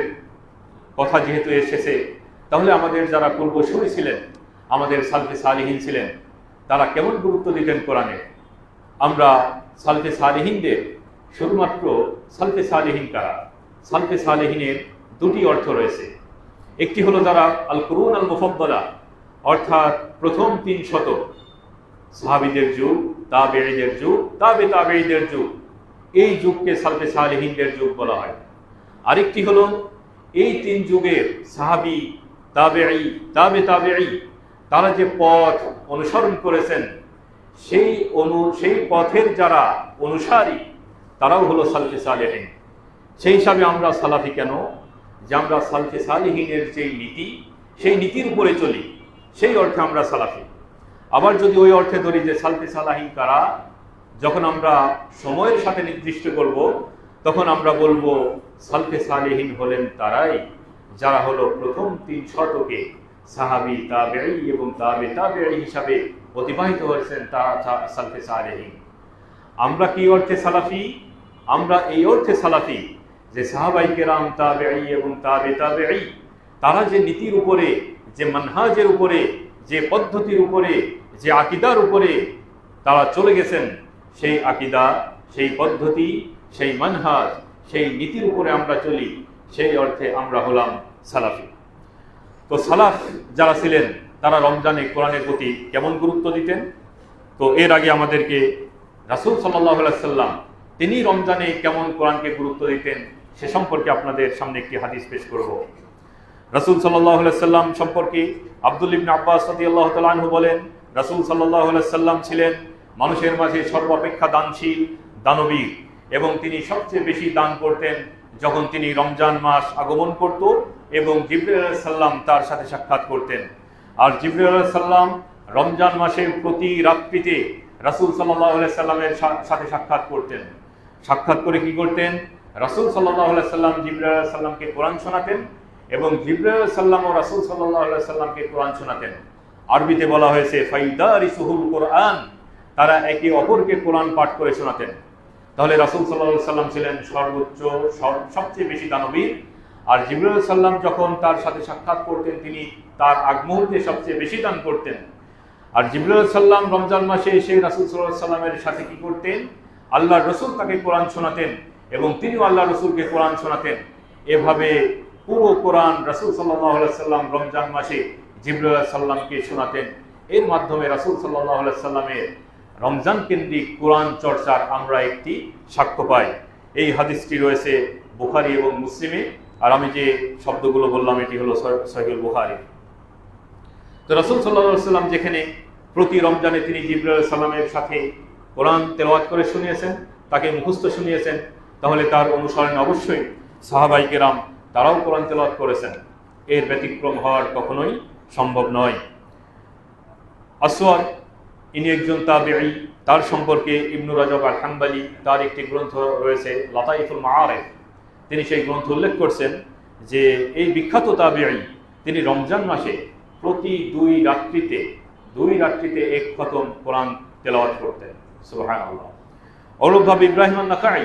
[SPEAKER 1] কথা যেহেতু এসেছে, তাহলে আমাদের যারা পূর্বসূরি ছিলেন, আমাদের সালফে সালিহিন ছিলেন, তারা কেমন গুরুত্ব দিতেন কোরআনে। আমরা সালফে সালিহিনদের, শুধুমাত্র সালফে সালিহিন কারা? সালফে সালিহিনের 2টি অর্থ রয়েছে। একটি হলো যারা আল কুরুন আল মুফাদ্দালা, অর্থাৎ প্রথম 3 শতক, সাহাবীদের যুগ, তাবেঈদের যুগ, তাবেঈদের যুগ, এই যুগকে সালফে সালিহিনদের যুগ বলা হয়। আরেকটি হলো এই 3 যুগের সাহাবী, তাবেঈ, তাবেঈ, তারা যে পথ অনুসরণ করেছেন, সেই পথের যারা অনুসারী, তারাও হলো সালফে সালেহিন। সেই হিসাবে আমরা সালাফি কেন? যে আমরা সালফে সালেহিনের যেই নীতি, সেই নীতির উপরে চলি, সেই অর্থে আমরা সালাফি। আবার যদি ওই অর্থে ধরি যে সালফে সালাহিন কারা, যখন আমরা সময়ের সাথে নির্দিষ্ট করব, তখন আমরা বলবো সালফে সালেহিন হলেন তারাই যারা হলো প্রথম 3 শতকে সাহাবী, তাবেঈ এবং তাবেঈ হিসাবে অতিবাহিত হয়েছেন, তারা সালফে সালেহিন। আমরা কি অর্থে সালাফি? আমরা এই অর্থে সালাফি যে সাহাবায়ে কেরাম, তাবেঈ এবং তাবে তাবেঈ তারা যে নীতির উপরে, যে মানহাজের উপরে, যে পদ্ধতির উপরে, যে আকীদার উপরে তারা চলে গেছেন, সেই আকীদা, সেই পদ্ধতি, সেই মানহাজ, সেই নীতির উপরে আমরা চলি, সেই অর্থে আমরা হলাম সালাফি। তো সালাফ যারা ছিলেন তারা রমজানে কোরআনের প্রতি কেমন গুরুত্ব দিতেন? তো এর আগে আমাদেরকে রাসূল সাল্লাল্লাহু আলাইহি সাল্লাম তিনি রমজানে কেমন কোরআনকে গুরুত্ব দিতেন সে সম্পর্কে আপনাদের সামনে একটি হাদিস পেশ করব। রাসূল সাল্লাল্লাহু আলাইহি সাল্লাম সম্পর্কে আব্দুল্লাহ ইবনে আব্বাস রাদিয়াল্লাহু তাআলা আনহু বলেন, রাসূল সাল্লাল্লাহু আলাইহি সাল্লাম ছিলেন মানুষের মাঝে সর্বাপেক্ষা দানশীল, দানবীর, এবং তিনি সবচেয়ে বেশি দান করতেন যখন তিনি রমজান মাস আগমন করত এবং জিবরাইল আলাইহিস সালাম তার সাথে সাক্ষাৎ করতেন। আর জিবরাইল আলাইহিস সালাম রমজান মাসের প্রতি রাত্রিতে রাসূল সাল্লাল্লাহু আলাইহি সাল্লামের সাথে সাক্ষাৎ করতেন। সাক্ষাৎ করে কি করতেন? রাসূল সাল্লাল্লাহু আলাইহি সাল্লাম জিবরাইল আলাইহিস সালামকে কোরআন শোনাতেন এবং জিবরাইল আলাইহিস সালাম ও রাসূল সাল্লাল্লাহু আলাইহি সাল্লামকে কোরআন শোনাতেন। আরবিতে বলা হয়েছে ফাইদারিসুহুল কোরআন, তারা একে অপরকে কোরআন পাঠ করে শোনাতেন। তাহলে রাসূল সাল্লাল্লাহু আলাইহি সাল্লাম ছিলেন সর্বোচ্চ, সবচেয়ে বেশি দানবীর। আর জিবরাইল আলাইহিস সালাম যখন তার সাথে সাক্ষাৎ করতেন তিনি তার আগ মুহূর্তে সবচেয়ে বেশি দান করতেন। আর জিবরাইল আলাইহিস সালাম রমজান মাসে এসে রাসূল সাল্লাল্লাহু আলাইহি সাল্লামের সাথে কি করতেন? আল্লাহর রাসূল তাকে কোরআন শোনাতেন এবং তিনিও আল্লাহর রাসূলকে কোরআন শোনাতেন। এভাবে পুরো কোরআন রাসূল সাল্লাল্লাহু আলাইহি সাল্লাম রমজান মাসে জিবরাইল আলাইহিস সালামকে শোনাতেন। এর মাধ্যমে রাসূল সাল্লাল্লাহু আলাইহি সাল্লামের রমজান কেন্দ্রিক কোরআন চর্চার আমরা একটি সাক্ষ্য পাই। এই হাদিসটি রয়েছে বুখারী এবং মুসলিমে। আর আমি যে শব্দগুলো বললাম এটি হলো সহিহ বুখারী। তো রাসূল সাল্লাল্লাহু আলাইহি সাল্লাম যেখানে প্রতি রমজানে তিনি জিবরাইল আলাইহিস সালামের সাথে কোরআন তেলাওয়াত করে শুনিয়েছেন, তাকে মুখস্থ শুনিয়েছেন, তাহলে তার অনুসরণে অবশ্যই সাহাবায়ে কেরাম তারাও কোরআন তেলাওয়াত করেছেন। এর ব্যতিক্রম হওয়ার কখনোই সম্ভব নয়। আসওয়াদ ইনি একজন তাবেঈ, তার সম্পর্কে ইবনু রাজব আল হাম্বলি তার একটি গ্রন্থ রয়েছে লাতাইফুল মাআরিফ, তিনি সেই গ্রন্থ উল্লেখ করছেন যে এই বিখ্যাত তাবেঈ তিনি রমজান মাসে প্রতি দুই রাত্রিতে এক খতম কোরআন তেলাওয়াত করতেন। সুবহানাল্লাহ। অনুরূপভাবে ইব্রাহিম আন-নাখাঈ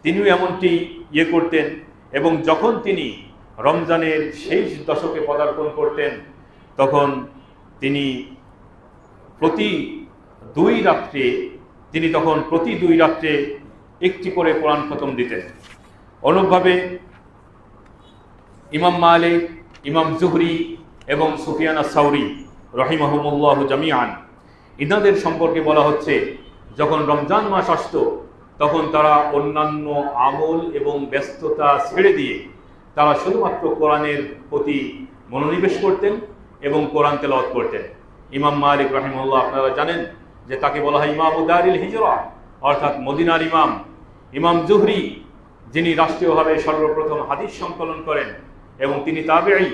[SPEAKER 1] তিনিও এমনটি করতেন এবং যখন তিনি রমজানের শেষ দশকে পদার্পণ করতেন তখন তিনি প্রতি দুই রাত্রে একটি করে কোরআন খতম দিতেন। অনুরূপভাবে ইমাম মালিক, ইমাম জুহরি এবং সুফিয়ান আস-সাউরি রাহিমাহুমুল্লাহ জামিআন ইনাদের সম্পর্কে বলা হচ্ছে যখন রমজান মাস আসতো তখন তারা অন্যান্য আমল এবং ব্যস্ততা ছেড়ে দিয়ে তারা শুধুমাত্র কোরআনের প্রতি মনোনিবেশ করতেন এবং কোরআন তেলাওয়াত করতেন। ইমাম মালিক রাহিমাহুল্লাহ আপনারা জানেন যে তাকে বলা হয় ইমামু দারিল হিজরা, অর্থাৎ মদিনার ইমাম। ইমাম জুহরি যিনি রাষ্ট্রীয়ভাবে সর্বপ্রথম হাদিস সংকলন করেন এবং তিনি তাবেঈ।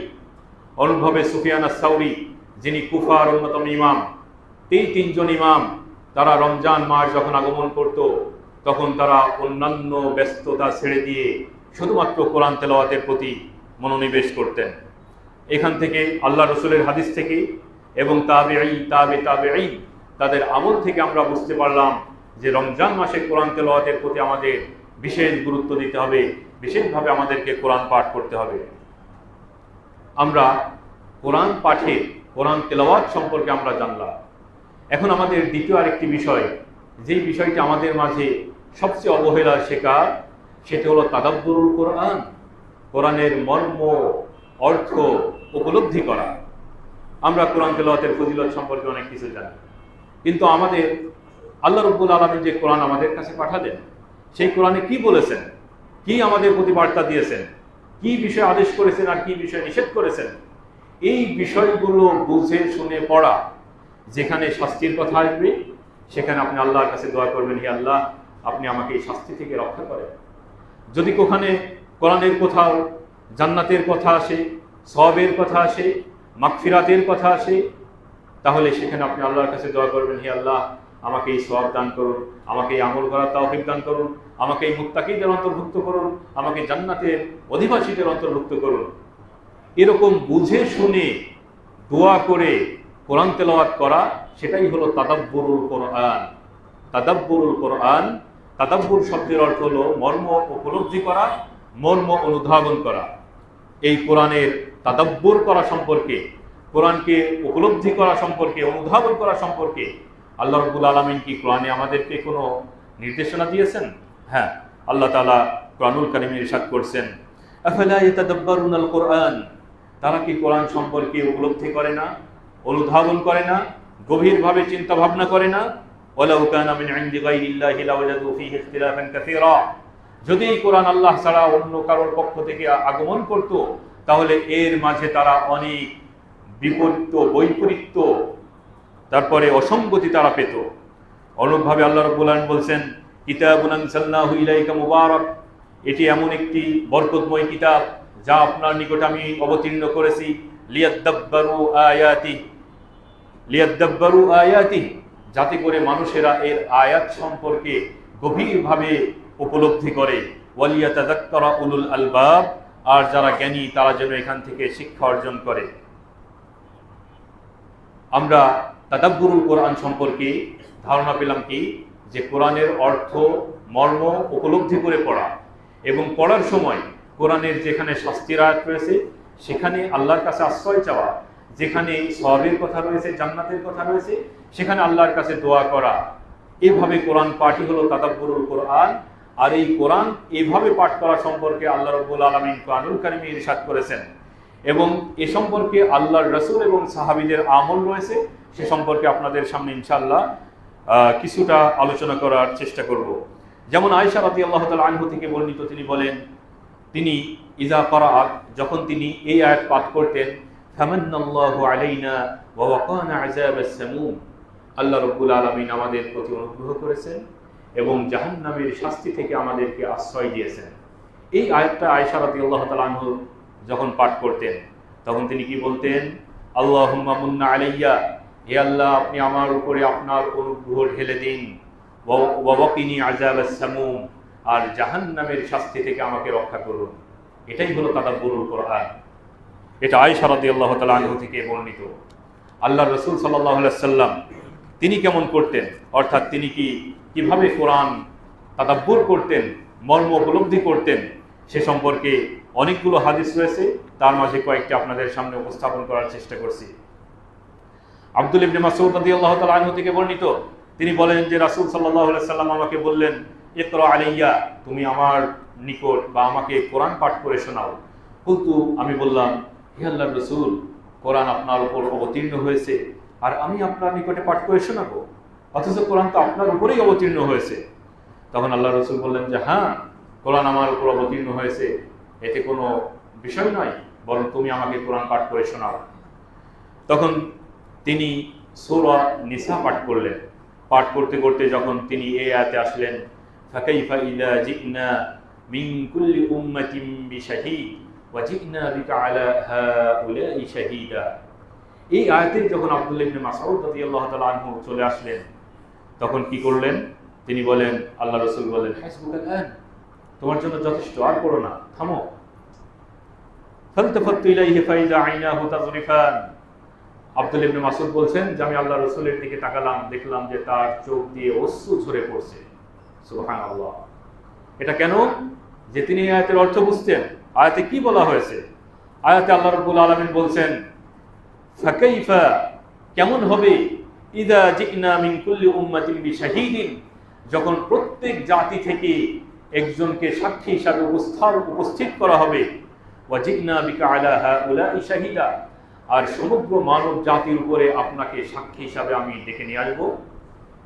[SPEAKER 1] অনুরূপভাবে সুফিয়ান আস-সাউরি যিনি কুফার অন্যতম ইমাম। এই তিনজন ইমাম তারা রমজান মাস যখন আগমন করত তখন তারা অন্যান্য ব্যস্ততা ছেড়ে দিয়ে শুধুমাত্র কোরআন তেলাওয়াতের প্রতি মনোনিবেশ করতেন। এখান থেকে আল্লাহ রসুলের হাদিস থেকে এবং তাবেঈ, তাবেঈ তাদের আমল থেকে আমরা বুঝতে পারলাম যে রমজান মাসে কোরআন তেলাওয়াতের প্রতি আমাদের বিশেষ গুরুত্ব দিতে হবে, বিশেষভাবে আমাদেরকে কোরআন পাঠ করতে হবে। আমরা কোরআন পাঠে, কোরআন তেলাওয়াত সম্পর্কে আমরা জানলাম। এখন আমাদের দ্বিতীয় আরেকটি বিষয়, যেই বিষয়টি আমাদের মাঝে সবচেয়ে অবহেলার শিকার, সেটি হলো তাদাব্বুরুল কোরআন, কোরআনের মর্ম অর্থ উপলব্ধি করা। আমরা কোরআন তেলাওয়াতের ফজিলত সম্পর্কে অনেক কিছু জানি, কিন্তু আমাদের আল্লাহ রাব্বুল আলামিন যে কোরআন আমাদের কাছে পাঠালেন সেই কোরআনে কি বলেছেন, কি আমাদের প্রতি বার্তা দিয়েছেন, কি বিষয় আদেশ করেছেন আর কি বিষয় নিষেধ করেছেন, এই বিষয়গুলো বুঝে শুনে পড়া। যেখানে শাস্তির কথা আসবে সেখানে আপনি আল্লাহর কাছে দোয়া করবেন, হে আল্লাহ আপনি আমাকে এই শাস্তি থেকে রক্ষা করেন। যদি কোখানে কোরআনের কোথাও জান্নাতের কথা আসে, সওয়াবের কথা আসে, মাগফিরাতের কথা আসে, তাহলে সেখানে আপনি আল্লাহর কাছে দোয়া করবেন, হে আল্লাহ আমাকে এই সওয়াব দান করুন, আমাকে এই আমল করার তৌফিক দান করুন, আমাকে এই মুত্তাকিদের অন্তর্ভুক্ত করুন, আমাকে জান্নাতের অধিবাসীদের অন্তর্ভুক্ত করুন। এরকম বুঝে শুনে দোয়া করে কোরআন তেলাওয়াত করা, সেটাই হলো তাদাব্বুরুল কোরআন। তাদাব্বুরুল কোরআন, তাদাব্বুর শব্দের অর্থ হলো মর্ম উপলব্ধি করা, মর্ম অনুধাবন করা। এই কোরআনের তাদাব্বুর করা সম্পর্কে, কোরআনকে উপলব্ধি করা সম্পর্কে, অনুধাবন করা সম্পর্কে আল্লাহ রাব্বুল আলামিন কি কোরআনে আমাদেরকে কোনো নির্দেশনা দিয়েছেন? হ্যাঁ, আল্লাহ তাআলা কোরআনুল কারীমে ইরশাদ করছেন, আফালা ইয়াতাদাব্বারুনাল কোরআন, তারা কি কোরআন সম্পর্কে উপলব্ধি করে না, অনুধাবন করে না, গভীরভাবে চিন্তা ভাবনা করে না? ওয়ালাউ কানা মিন ইনদি গায়রিল্লাহি লাওয়াজাদু ফীহি ইখতিলাফান কাসীরা, যদি এই কোরআন আল্লাহ ছাড়া অন্য কারোর পক্ষ থেকে আগমন করত, তাহলে এর মাঝে তারা অনেক বিপরীত, বৈপরীত্য, তারপরে অসঙ্গতি তারা পেত। অনুরূপভাবে আল্লাহ রাব্বুল আলামিন বলছেন, কিতাবুন আনজালনাহু ইলাইকা মুবারাক, এটি এমন একটি বরকতময় কিতাব যা আপনার নিকট আমি অবতীর্ণ করেছি, লিয়াদ্দাব্বারু আয়াতি, যাতে করে মানুষেরা এর আয়াত সম্পর্কে গভীরভাবে উপলব্ধি করে, ওয়ালিয়াতাযাক্কারা উলুল আলবাব, আর যারা জ্ঞানী তারা যেন এখান থেকে শিক্ষা অর্জন করে। আমরা তাদাব্বুরুল কোরআন সম্পর্কে ধারণা পেলাম কি, যে কোরআনের অর্থ মর্ম উপলব্ধি করে পড়া, এবং পড়ার সময় কোরআনের যেখানে শাস্তির আয়াত রয়েছে সেখানে আল্লাহর কাছে আশ্রয় চাওয়া, যেখানে সওয়াবের কথা রয়েছে, জান্নাতের কথা রয়েছে, সেখানে আল্লাহর কাছে দোয়া করা। এভাবে কোরআন পাঠই হলো তাদাব্বুরুল কোরআন। আর এই কোরআন এভাবে পাঠ করা সম্পর্কে আল্লাহ রাব্বুল আলামিন কোরআনুল কারীমে ইরশাদ করেছেন, এবং এ সম্পর্কে আল্লাহর রাসূল এবং সাহাবীদের আমল রয়েছে। সে সম্পর্কে আপনাদের সামনে ইনশাআল্লাহ কিছুটা আলোচনা করার চেষ্টা করব। যেমন আয়েশা রাদিয়াল্লাহু তাআলা আনহা থেকে বর্ণিত, তিনি বলেন, তিনি ইযা ক্বারাআত, যখন তিনি এই আয়াত পাঠ করতেন, ফামান্নাল্লাহু আলাইনা ওয়া ওয়াকানা আযাবাস সামূম, আল্লাহ রাব্বুল আলামিন আমাদের প্রতি অনুগ্রহ করেছেন এবং জাহান্নামের শাস্তি থেকে আমাদেরকে আশ্রয় দিয়েছেন। এই আয়াতটা আয়েশা রাদিয়াল্লাহু তাআলা আনহা যখন পাঠ করতেন, তখন তিনি কি বলতেন? আল্লাহুম্মা মুন্না আলাইয়া, হে আল্লাহ আপনি আমার উপরে আপনার অনুগ্রহ ঢেলে দিন, ওয়া ওয়াকিনি আযাবাস সামূম, আর জাহান্নামের শাস্তি থেকে আমাকে রক্ষা করুন। এটাই হলো তাদাব্বুরুল কোরআন। এটা আয়েশা রাদিয়াল্লাহু তাআলা আনহা থেকে বর্ণিত। আল্লাহর রাসূল সাল্লাল্লাহু আলাইহি ওয়াসাল্লাম তিনি কেমন করতেন, অর্থাৎ তিনি কিভাবে কোরআন তাদাব্বুর করতেন, মর্ম উপলব্ধি করতেন, সে সম্পর্কে অনেকগুলো হাদিস রয়েছে। তার মাঝে কয়েকটি আপনাদের সামনে উপস্থাপন করার চেষ্টা করছি। আব্দুল ইবনে মাসউদ রাদিয়াল্লাহু তাআলা আনহু থেকে বর্ণিত, তিনি বলেন যে রাসূল সাল্লাল্লাহু আলাইহি ওয়াসাল্লাম আমাকে বললেন, ইকরা আলাইয়া, তুমি আমার নিকট বা আমাকে কোরআন পাঠ করে শোনাও। কুলতু, আমি বললাম, হে আল্লাহর রাসূল, কোরআন আপনার উপর অবতীর্ণ হয়েছে আর আমি আপনার নিকটে পাঠ করে শোনাবো, অথচ কোরআন তো আপনার উপরেই অবতীর্ণ হয়েছে। তখন আল্লাহ রাসূল বললেন যে হ্যাঁ, কোরআন আমার উপর অবতীর্ণ হয়েছে, এতে কোনো বিষয় নয়, বরং তুমি আমাকে কোরআন পাঠ করে শোনাও। তখন তিনি সূরা নিসা পাঠ করলেন। পাঠ করতে করতে যখন তিনি এই আয়াতে আসলেন, ফাকাইফা ইযা জি'না মিন কুল্লি উম্মাতিন বিশাহীদ ওয়া জি'না বিকা আলা হাউলাই শাহীদা, এই আয়াতে যখন আব্দুল্লাহ ইবনে মাসউদ রাদিয়াল্লাহু তাআলা আনহু চলে আসলেন, তখন কি করলেন? তিনি বলেন, আল্লাহ রাসূল বলেন, হাসবুকাল আন, তোমার জন্য যথেষ্ট, আর করো না, থামো। ফালতাফাতু ইলাইহি ফাইযা আইনাহু তাযরিফান, আব্দুল্লাহ ইবনে মাসউদ বলছেন যে আমি আল্লাহ রাসূলের দিকে তাকালাম, দেখলাম যে তার চোখ দিয়ে অশ্রু ঝরে পড়ছে। সুবহানাল্লাহ। এটা কেন? যে তিনি এই আয়াতের অর্থ বুঝতেন। আয়াতে কি বলা হয়েছে? আয়াতে আল্লাহ রাব্বুল আলামিন বলছেন, ফাকাইফা, কেমন হবে, ইযা জি'না মিন কুল্লি উম্মাতিন বিশাহীদিন, যখন প্রত্যেক জাতি থেকে একজনকে সাক্ষী হিসাবে উপস্থিত করা হবে, ওয়া জি'না বিকা আলা হাউলাই শাহীদা, আর সমগ্র মানব জাতির উপরে আপনাকে সাক্ষী হিসাবে আমি ডেকে নিয়ে আসবো।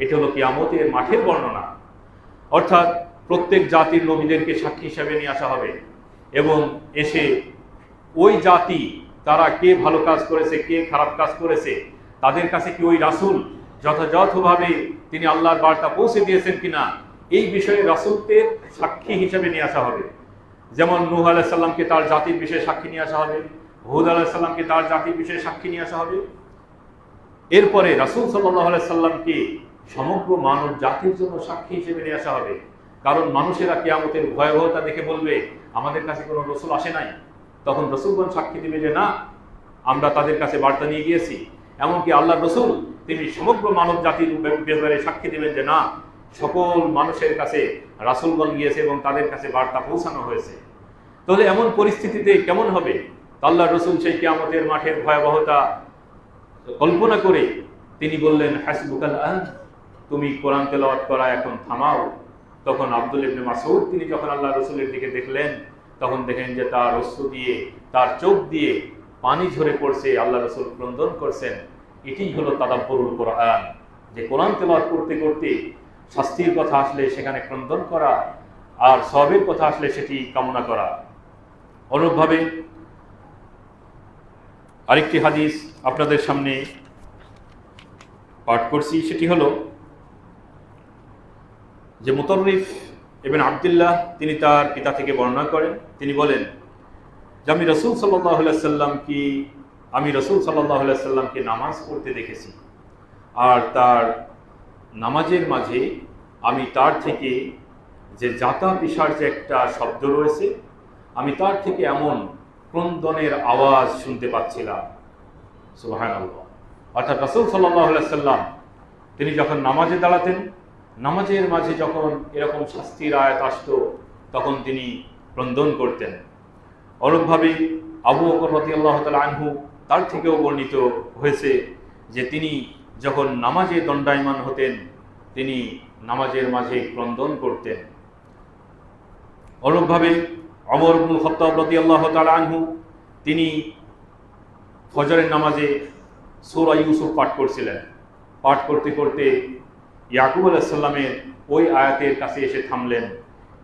[SPEAKER 1] এটা হলো কিয়ামতের মাঠের বর্ণনা। অর্থাৎ প্রত্যেক জাতির নবীদেরকে সাক্ষী হিসাবে নিয়ে আসা হবে, এবং এসে ওই জাতি তারা কে ভালো কাজ করেছে, কে খারাপ কাজ করেছে, তাদের কাছে কি ওই রাসূল যথাযথভাবে তিনি আল্লাহর বার্তা পৌঁছে দিয়েছেন কিনা, এই বিষয়ে রাসূলদের সাক্ষী হিসাবে নিয়ে আসা হবে। যেমন নূহ আলাইহিস সালামকে তার জাতির বিষয়ে সাক্ষী নিয়ে আসা হবে, হুদ আলাইহিস সালামকে তার জাতির বিষয়ে সাক্ষী নিয়ে আসা হবে। এরপরে রাসূল সাল্লাল্লাহু আলাইহি সাল্লামকে সমগ্র মানব জাতির জন্য সাক্ষী হিসেবে নিয়ে আসা হবে। কারণ মানুষেরা কিয়ামতের ভয়াবহতা দেখে বলবে, আমাদের কাছে কোনো রাসূল আসে নাই। তখন রাসূলগণ সাক্ষী দিবে যে না, আমরা তাদের কাছে বার্তা নিয়ে গিয়েছি। এমনকি আল্লাহর রাসূল তিনি সমগ্র মানব জাতির ব্যাপারে সাক্ষী দিবেন যে না, সকল মানুষের কাছে রাসূলগণ গিয়েছে এবং তাদের কাছে বার্তা পৌঁছানো হয়েছে। তাহলে এমন পরিস্থিতিতে কেমন হবে? আল্লাহর রাসূল সেই কিয়ামতের মাঠের ভয়াবহতা কল্পনা করে তিনি বললেন, হাসবুকাল আন, তুমি কোরআন তেলাওয়াত করা এখন থামাও। তখন আব্দুল ইবনে মাসউদ তিনি যখন আল্লাহর রাসূলের দিকে দেখলেন, তখন দেখেন যে তার অশ্রু দিয়ে, তার চোখ দিয়ে পানি ঝরে পড়ছে, আল্লাহর রাসূল ক্রন্দন করছেন। এটাই হলো তাদাব্বুরুল কোরআন, যে কোরআন তেলাওয়াত করতে করতে শাস্তির কথা আসলে সেখানে ক্রন্দন করা, আর সওয়াবের কথা আসলে সেটি কামনা করা। অনুরূপভাবে আরেকটি হাদিস আপনাদের সামনে পাঠ করছি, সেটি হলো যে মুতাররিফ ইবনে আব্দুল্লাহ তিনি তার পিতা থেকে বর্ণনা করেন। তিনি বলেন যে আমি রাসূল সাল্লাল্লাহু আলাইহি সাল্লামকে নামাজ পড়তে দেখেছি, আর তার নামাজের মাঝে আমি তার থেকে যে জাতা পিসার যে একটা শব্দ রয়েছে, আমি তার থেকে এমন ক্রন্দনের আওয়াজ শুনতে পাচ্ছিলাম। সুবহানাল্লাহ। অর্থাৎ রাসূল সাল্লাল্লাহু আলাইহি সাল্লাম তিনি যখন নামাজে দাঁড়াতেন, নামাজের মাঝে যখন এরকম শাস্তির আয়াত আসতো, তখন তিনি ক্রন্দন করতেন। অনুরূপভাবে আবু বকর রাদিয়াল্লাহু তাআলা আনহু তার থেকেও বর্ণিত হয়েছে যে তিনি যখন নামাজে দণ্ডায়মান হতেন, তিনি নামাজের মাঝে ক্রন্দন করতেন। অনুরূপভাবে ওমর ইবনুল খাত্তাব রাদিয়াল্লাহু তাআলা আনহু তিনি ফজরের নামাজে সূরা ইউসুফ পাঠ করছিলেন। পাঠ করতে করতে ইয়াকুব আলাইহিস সালামের ওই আয়াতের কাছে এসে থামলেন,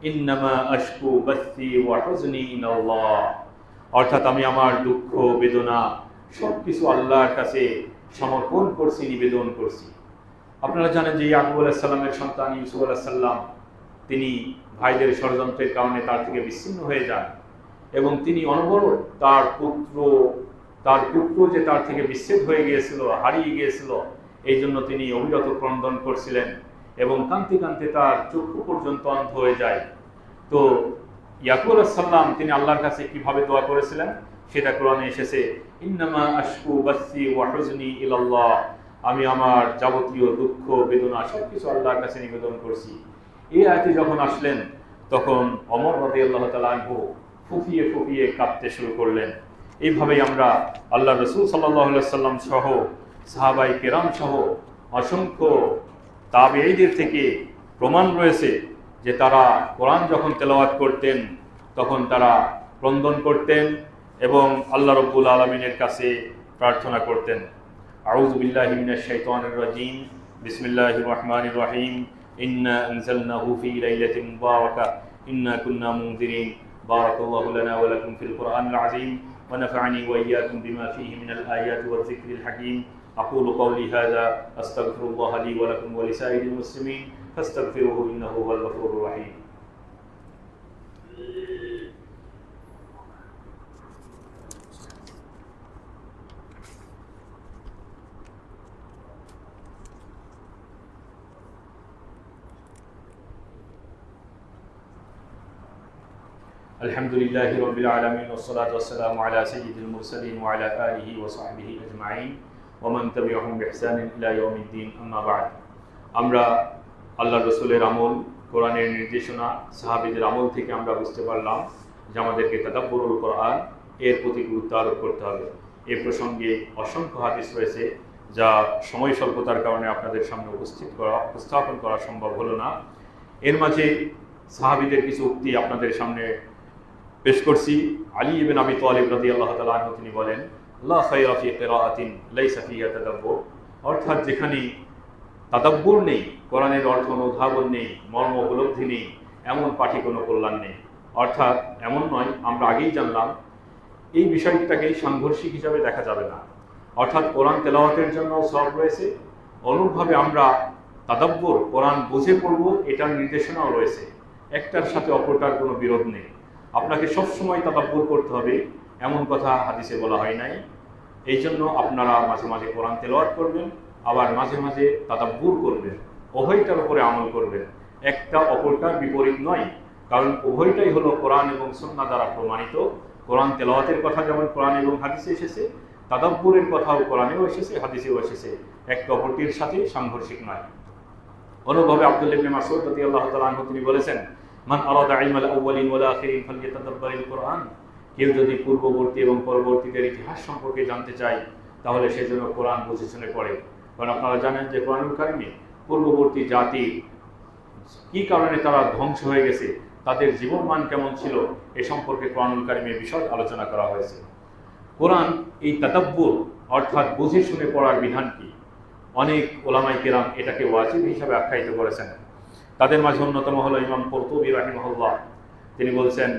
[SPEAKER 1] ইন্নামা আশকু বাসি ওয়া হুজনি ইলাল্লাহ, অর্থাৎ আমি আমার দুঃখ বেদনা সবকিছু আল্লাহর কাছে সমর্পণ করছি, নিবেদন করছি। আপনারা জানেন যে ইয়াকুব আলাইহিস সালামের সন্তান ইউসুফ আলাইহিস সালাম তিনি ভাইদের ষড়যন্ত্রের কারণে তার থেকে বিচ্ছিন্ন হয়ে যান, এবং তিনি অনবরত তার পুত্র যে তার থেকে বিচ্ছেদ হয়ে গিয়েছিল, হারিয়ে গিয়েছিল, এই জন্য তিনি অবিরত ক্রন্দন করছিলেন, এবং কাঁদতে কাঁদতে তার চক্ষু পর্যন্ত অন্ধ হয়ে যায়। তো ইয়াকুব আলাইহিস সালাম তিনি আল্লাহর কাছে কিভাবে দোয়া করেছিলেন সেটা কোরআনে এসেছে, ইন্নামা আশকু বাসি ওয়া হুজনি ইলাল্লাহ, আমি আমার যাবতীয় দুঃখ বেদনা সবকিছু আল্লাহর কাছে নিবেদন করছি। এই আয়াতে যখন আসলেন, তখন ওমর রাদিয়াল্লাহু তাআলা আনহু ফুঁপিয়ে ফুঁপিয়ে কাঁদতে শুরু করলেন। এইভাবেই আমরা আল্লাহ রাসূল সাল্লাল্লাহু আলাইহি সাল্লাম সহ সাহাবায়ে কেরাম সহ অসংখ্য তাবেঈদের থেকে প্রমাণ রয়েছে যে তারা কোরআন যখন তেলাওয়াত করতেন, তখন তারা ক্রন্দন করতেন এবং আল্লাহ রাব্বুল আলামিনের কাছে প্রার্থনা করতেন। আউযু বিল্লাহি মিনাশ শাইতানির রাজীম, বিসমিল্লাহির রহমানির রহিম, ইন্না আনজালনাহু ফি লাইলাতিন মুবারাকাহ, ইন্না কুন্না মুনজিরিন, বারাকাল্লাহু লানা ওয়া লাকুম ফিল কুরআনিল আযীম, ওয়া নাফা'নি ওয়া ইয়্যাকুম বিমা ফীহি মিনাল আয়াতি ওয়ায যিকরিল হাকীম। আকুলু কওলি হাযা আস্তাগফিরুল্লাহ লি ওয়া লাকুম ওয়া লিসাইরিল মুসলিমিন ফাস্তাগফিরুহু ইন্নাহু হুয়াল গফুরুর রহিম। আলহামদুলিল্লাহি রাব্বিল আলামিন, ওয়াসসালাতু ওয়াসসালামু আলা সাইয়্যিদিল মুরসালিন ওয়া আলা আলিহি ওয়া সাহবিহি আজমাইন ওয়া মান তাবি'আহুম বিইহসানিন ইলা ইয়াউমিদ্দিন, আম্মা বা'দ। আমরা আল্লাহর রাসূলের আমল, কোরআনের নির্দেশনা, সাহাবীদের আমল থেকে আমরা বুঝতে পারলাম যে আমাদেরকে তাদাব্বুরুল কোরআন এর প্রতি গুরুত্ব আরোপ করতে হবে। এই প্রসঙ্গে অসংখ্য হাদিস রয়েছে, যা সময় স্বল্পতার কারণে আপনাদের সামনে উপস্থাপন করা সম্ভব হলো না। এর মাঝে সাহাবীদের কিছু উক্তি আপনাদের সামনে পেশ করছি। আলী ইবনে আবি তালিব রাদিয়াল্লাহু তাআলা আনহু তিনি বলেন, লা খায়রা ফি কিরাআতিন লাইসা ফিহা তাদাব্বুর, অর্থাৎ যেখানে তাদাব্বুর নেই, কোরআনের অর্থ অনুধাবন নেই, মর্ম উপলব্ধি নেই, এমন পাঠে কোনো কল্যাণ নেই। অর্থাৎ এমন নয়, আমরা আগেই জানলাম এই বিষয়টাকে সাংঘর্ষিক হিসাবে দেখা যাবে না। অর্থাৎ কোরআন তেলাওয়াতের জন্য সওয়াব রয়েছে, অনুরূপভাবে আমরা তাদাব্বুর কোরআন বুঝে পড়ব এটার নির্দেশনাও রয়েছে। একটার সাথে অপরটার কোনো বিরোধ নেই। আপনাকে সবসময় তাদাব্বুর করতে হবে এমন কথা হাদিসে বলা হয় নাই। এই জন্য আপনারা মাঝে মাঝে কোরআন তেলাওয়াত করবেন, আবার মাঝে মাঝে তাদাব্বুর করবেন, উভয়টার উপরে আমল করবেন। একটা অপরটার বিপরীত নয়, কারণ উভয়টাই হলো কোরআন এবং সুন্নাহ দ্বারা প্রমাণিত। কোরআন তেলাওয়াতের কথা যেমন কোরআন এবং হাদিসে এসেছে, তাদাব্বুরের কথাও কোরআনেও এসেছে, হাদিসেও এসেছে, একটা অপরটির সাথে সাংঘর্ষিক নয়। অনুভাবে আব্দুল্লাহ ইবনে মাসউদ রাদিয়াল্লাহু তাআলা আনহু তিনি বলেছেন, মান আরাদা ইলমাল আউয়ালিন ওয়াল আখিরিন ফালইয়াতাদাব্বারিল কুরআন। কেউ যদি পূর্ববর্তী এবং পরবর্তীদের ইতিহাস সম্পর্কে জানতে চায় তাহলে সেজন্য কোরআন বুঝে শুনে পড়ে। কারণ আপনারা জানেন যে কোরআনুল কারিমে পূর্ববর্তী জাতি কি কারণে তারা ধ্বংস হয়ে গেছে, তাদের জীবনমান কেমন ছিল, এ সম্পর্কে কোরআনুল কারিমে বিশদ আলোচনা করা হয়েছে। কোরআন এই তাদাব্বুর অর্থাৎ বুঝে শুনে পড়ার বিধান কি, অনেক ওলামাই কেরাম এটাকে ওয়াজিব হিসাবে আখ্যায়িত করেছেন। তাদের মাঝে অন্যতম হলো ইমাম কুরতুবী রাহিমাহুল্লাহ। তিনি বলছেন,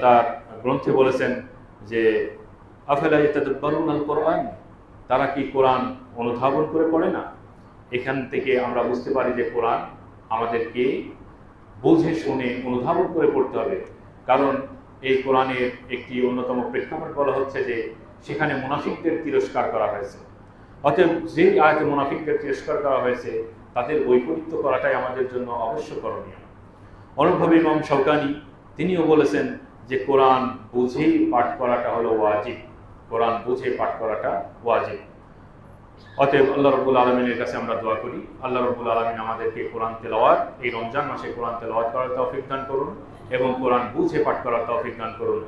[SPEAKER 1] তার গ্রন্থে বলেছেন যে আফালা ইয়াতাদাব্বারুনাল কোরআন, তারা কি কোরআন অনুধাবন করে পড়ে না। এখান থেকে আমরা বুঝতে পারি যে কোরআন আমাদেরকে বুঝে শুনে অনুধাবন করে পড়তে হবে। কারণ এই কোরআনের একটি অন্যতম প্রেক্ষাপট বলা হচ্ছে যে সেখানে মুনাফিকদের তিরস্কার করা হয়েছে। অতএব যে আয়াতে মুনাফিকদের তিরস্কার করা হয়েছে তাদের বৈপরীত্য করাটাই আমাদের জন্য অবশ্য করণীয়। অনুভবী ইমাম শওকানি তিনিও বলেছেন যে কোরআন বুঝেই পাঠ করাটা হলো ওয়াজিব, কোরআন বুঝে পাঠ করাটা ওয়াজিব। অতএব আল্লাহ রাব্বুল আলামিনের কাছে আমরা দোয়া করি, আল্লাহ রাব্বুল আলামিন আমাদেরকে কোরআন তেলাওয়াত, এই রমজান মাসে কোরআন তেলাওয়াত করার তৌফিক দান করুন এবং কোরআন বুঝে পাঠ করার তৌফিক দান করুন।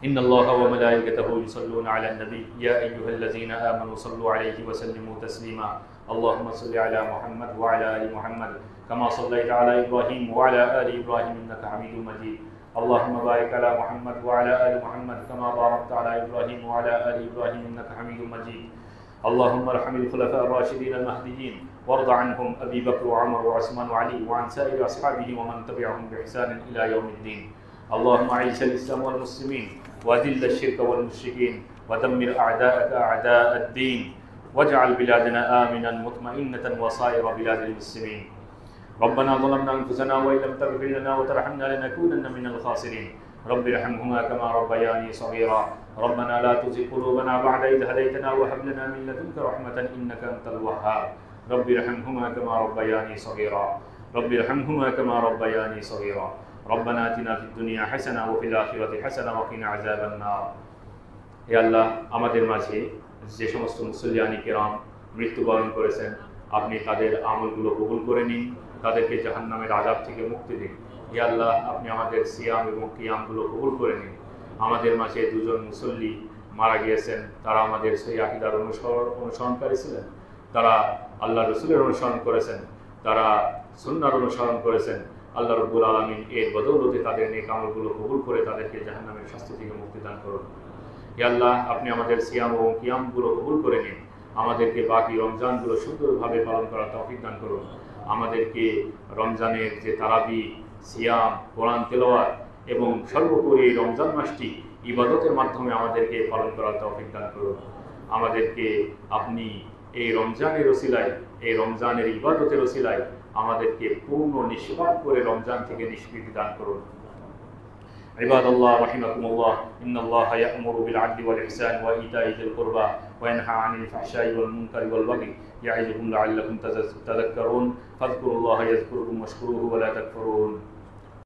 [SPEAKER 1] ইন্নাল্লাহা ওয়া মালাইকাতাহু ইউসাল্লুনা আলান নবী ইয়া আইয়ুহাল্লাযীনা আমানু সাল্লু আলাইহি ওয়া সাল্লিমু তাসলিমা। আল্লাহুম্মা সাল্লি আলা মুহাম্মাদ ওয়া আলা আলি মুহাম্মাদ কামা সাল্লাইতা আলা ইব্রাহিম ওয়া আলা আলি ইব্রাহিম ইন্নাকা হামিদুম মাজিদ। আল্লাহুম্মা বারিক আলা মুহাম্মাদ ওয়া আলা আলি মুহাম্মাদ কামা বারাকতা আলা ইব্রাহিম ওয়া আলা আলি ইব্রাহিম ইন্নাকা হামিদুম মাজিদ। اللهم ارحم الخلفاء الراشدين المهديين وارض عنهم أبي بكر وعمر وعثمان وعلي وعن سائر أصحابه ومن تبعهم بإحسان إلى يوم الدين. اللهم أعز الإسلام والمسلمين وأذل الشرك والمشركين ودمر أعداءك أعداء الدين واجعل بلادنا آمنا مطمئنة وسائر بلاد المسلمين. ربنا ظلمنا أنفسنا وإن لم تغفر لنا وترحمنا لنكونن من الخاسرين. رب ارحمهما كما ربياني صغيرا. ربنا لا تزغ قلوبنا بعد إذ هديتنا وهب لنا من لدنك رحمة إنك أنت الوهاب. رب ارحمهما كما ربياني صغيرا. رب ارحمهما كما ربياني صغيرا. ربنا آتنا في الدنيا حسنة وفي الآخرة حسنة وقنا عذاب النار. হে আল্লাহ, আমাদের মাঝে যে সমস্ত মুসল্লিয়ানি কিরাম মৃত্যুবরণ করেছেন আপনি তাদের আমলগুলো কবুল করে নিন, তাদেরকে জাহান্নামের আযাব থেকে মুক্তি দিন। হে আল্লাহ, আপনি আমাদের সিয়াম এবং কিয়ামগুলো কবুল করে নিন। আমাদের মাঝে দুজন মুসল্লি মারা গিয়েছেন, তারা আমাদের সেই আকীদার অনুসরণকারী ছিলেন, তারা আল্লাহ রসুলের অনুসরণ করেছেন, তারা সুন্নাহর অনুসরণ করেছেন। আল্লাহ রাব্বুল আলামিন এর বদৌলতে তাদের নেক আমলগুলো কবুল করে তাদেরকে জাহান্নামের শাস্তি থেকে মুক্তি দান করুন। হে আল্লাহ, আপনি আমাদের সিয়াম এবং কিয়ামগুলো কবুল করে নিন, আমাদেরকে বাকি রমজানগুলো সুন্দরভাবে পালন করার তৌফিক দান করুন। আমাদেরকে রমজানের যে তারাবি, সিয়াম, কোরআন তেলাওয়াত এবং সর্বোপরি এই রমজান মাসটি ইবাদতের মাধ্যমে আমাদেরকে পালন করার তৌফিক দান করুন। আমাদেরকে আপনি এই রমজানের ওসিলায়, এই রমজানের ইবাদতের ওসিলায় আমাদেরকে পূর্ণ নিষ্পাপ করে রমজান থেকে নিষ্কৃতি দান করুন। ইবাদাল্লাহ রাহিমাকুমুল্লাহ, ইন্নাল্লাহা ইয়া'মুরু বিল আদলি ওয়াল ইহসান ওয়া ইতা'i যিল কুরবা ওয়া ইয়ানহা 'আনিল ফাহশাই ওয়াল মুনকারি ওয়াল বাগই ইয়া'iযুকুম লা'আল্লাকুম তাযাক্কারুন। ফাযকুরুল্লাহা ইয়াযকুরকুম ওয়াশকুরুহু ওয়া লা তাকফুরুন।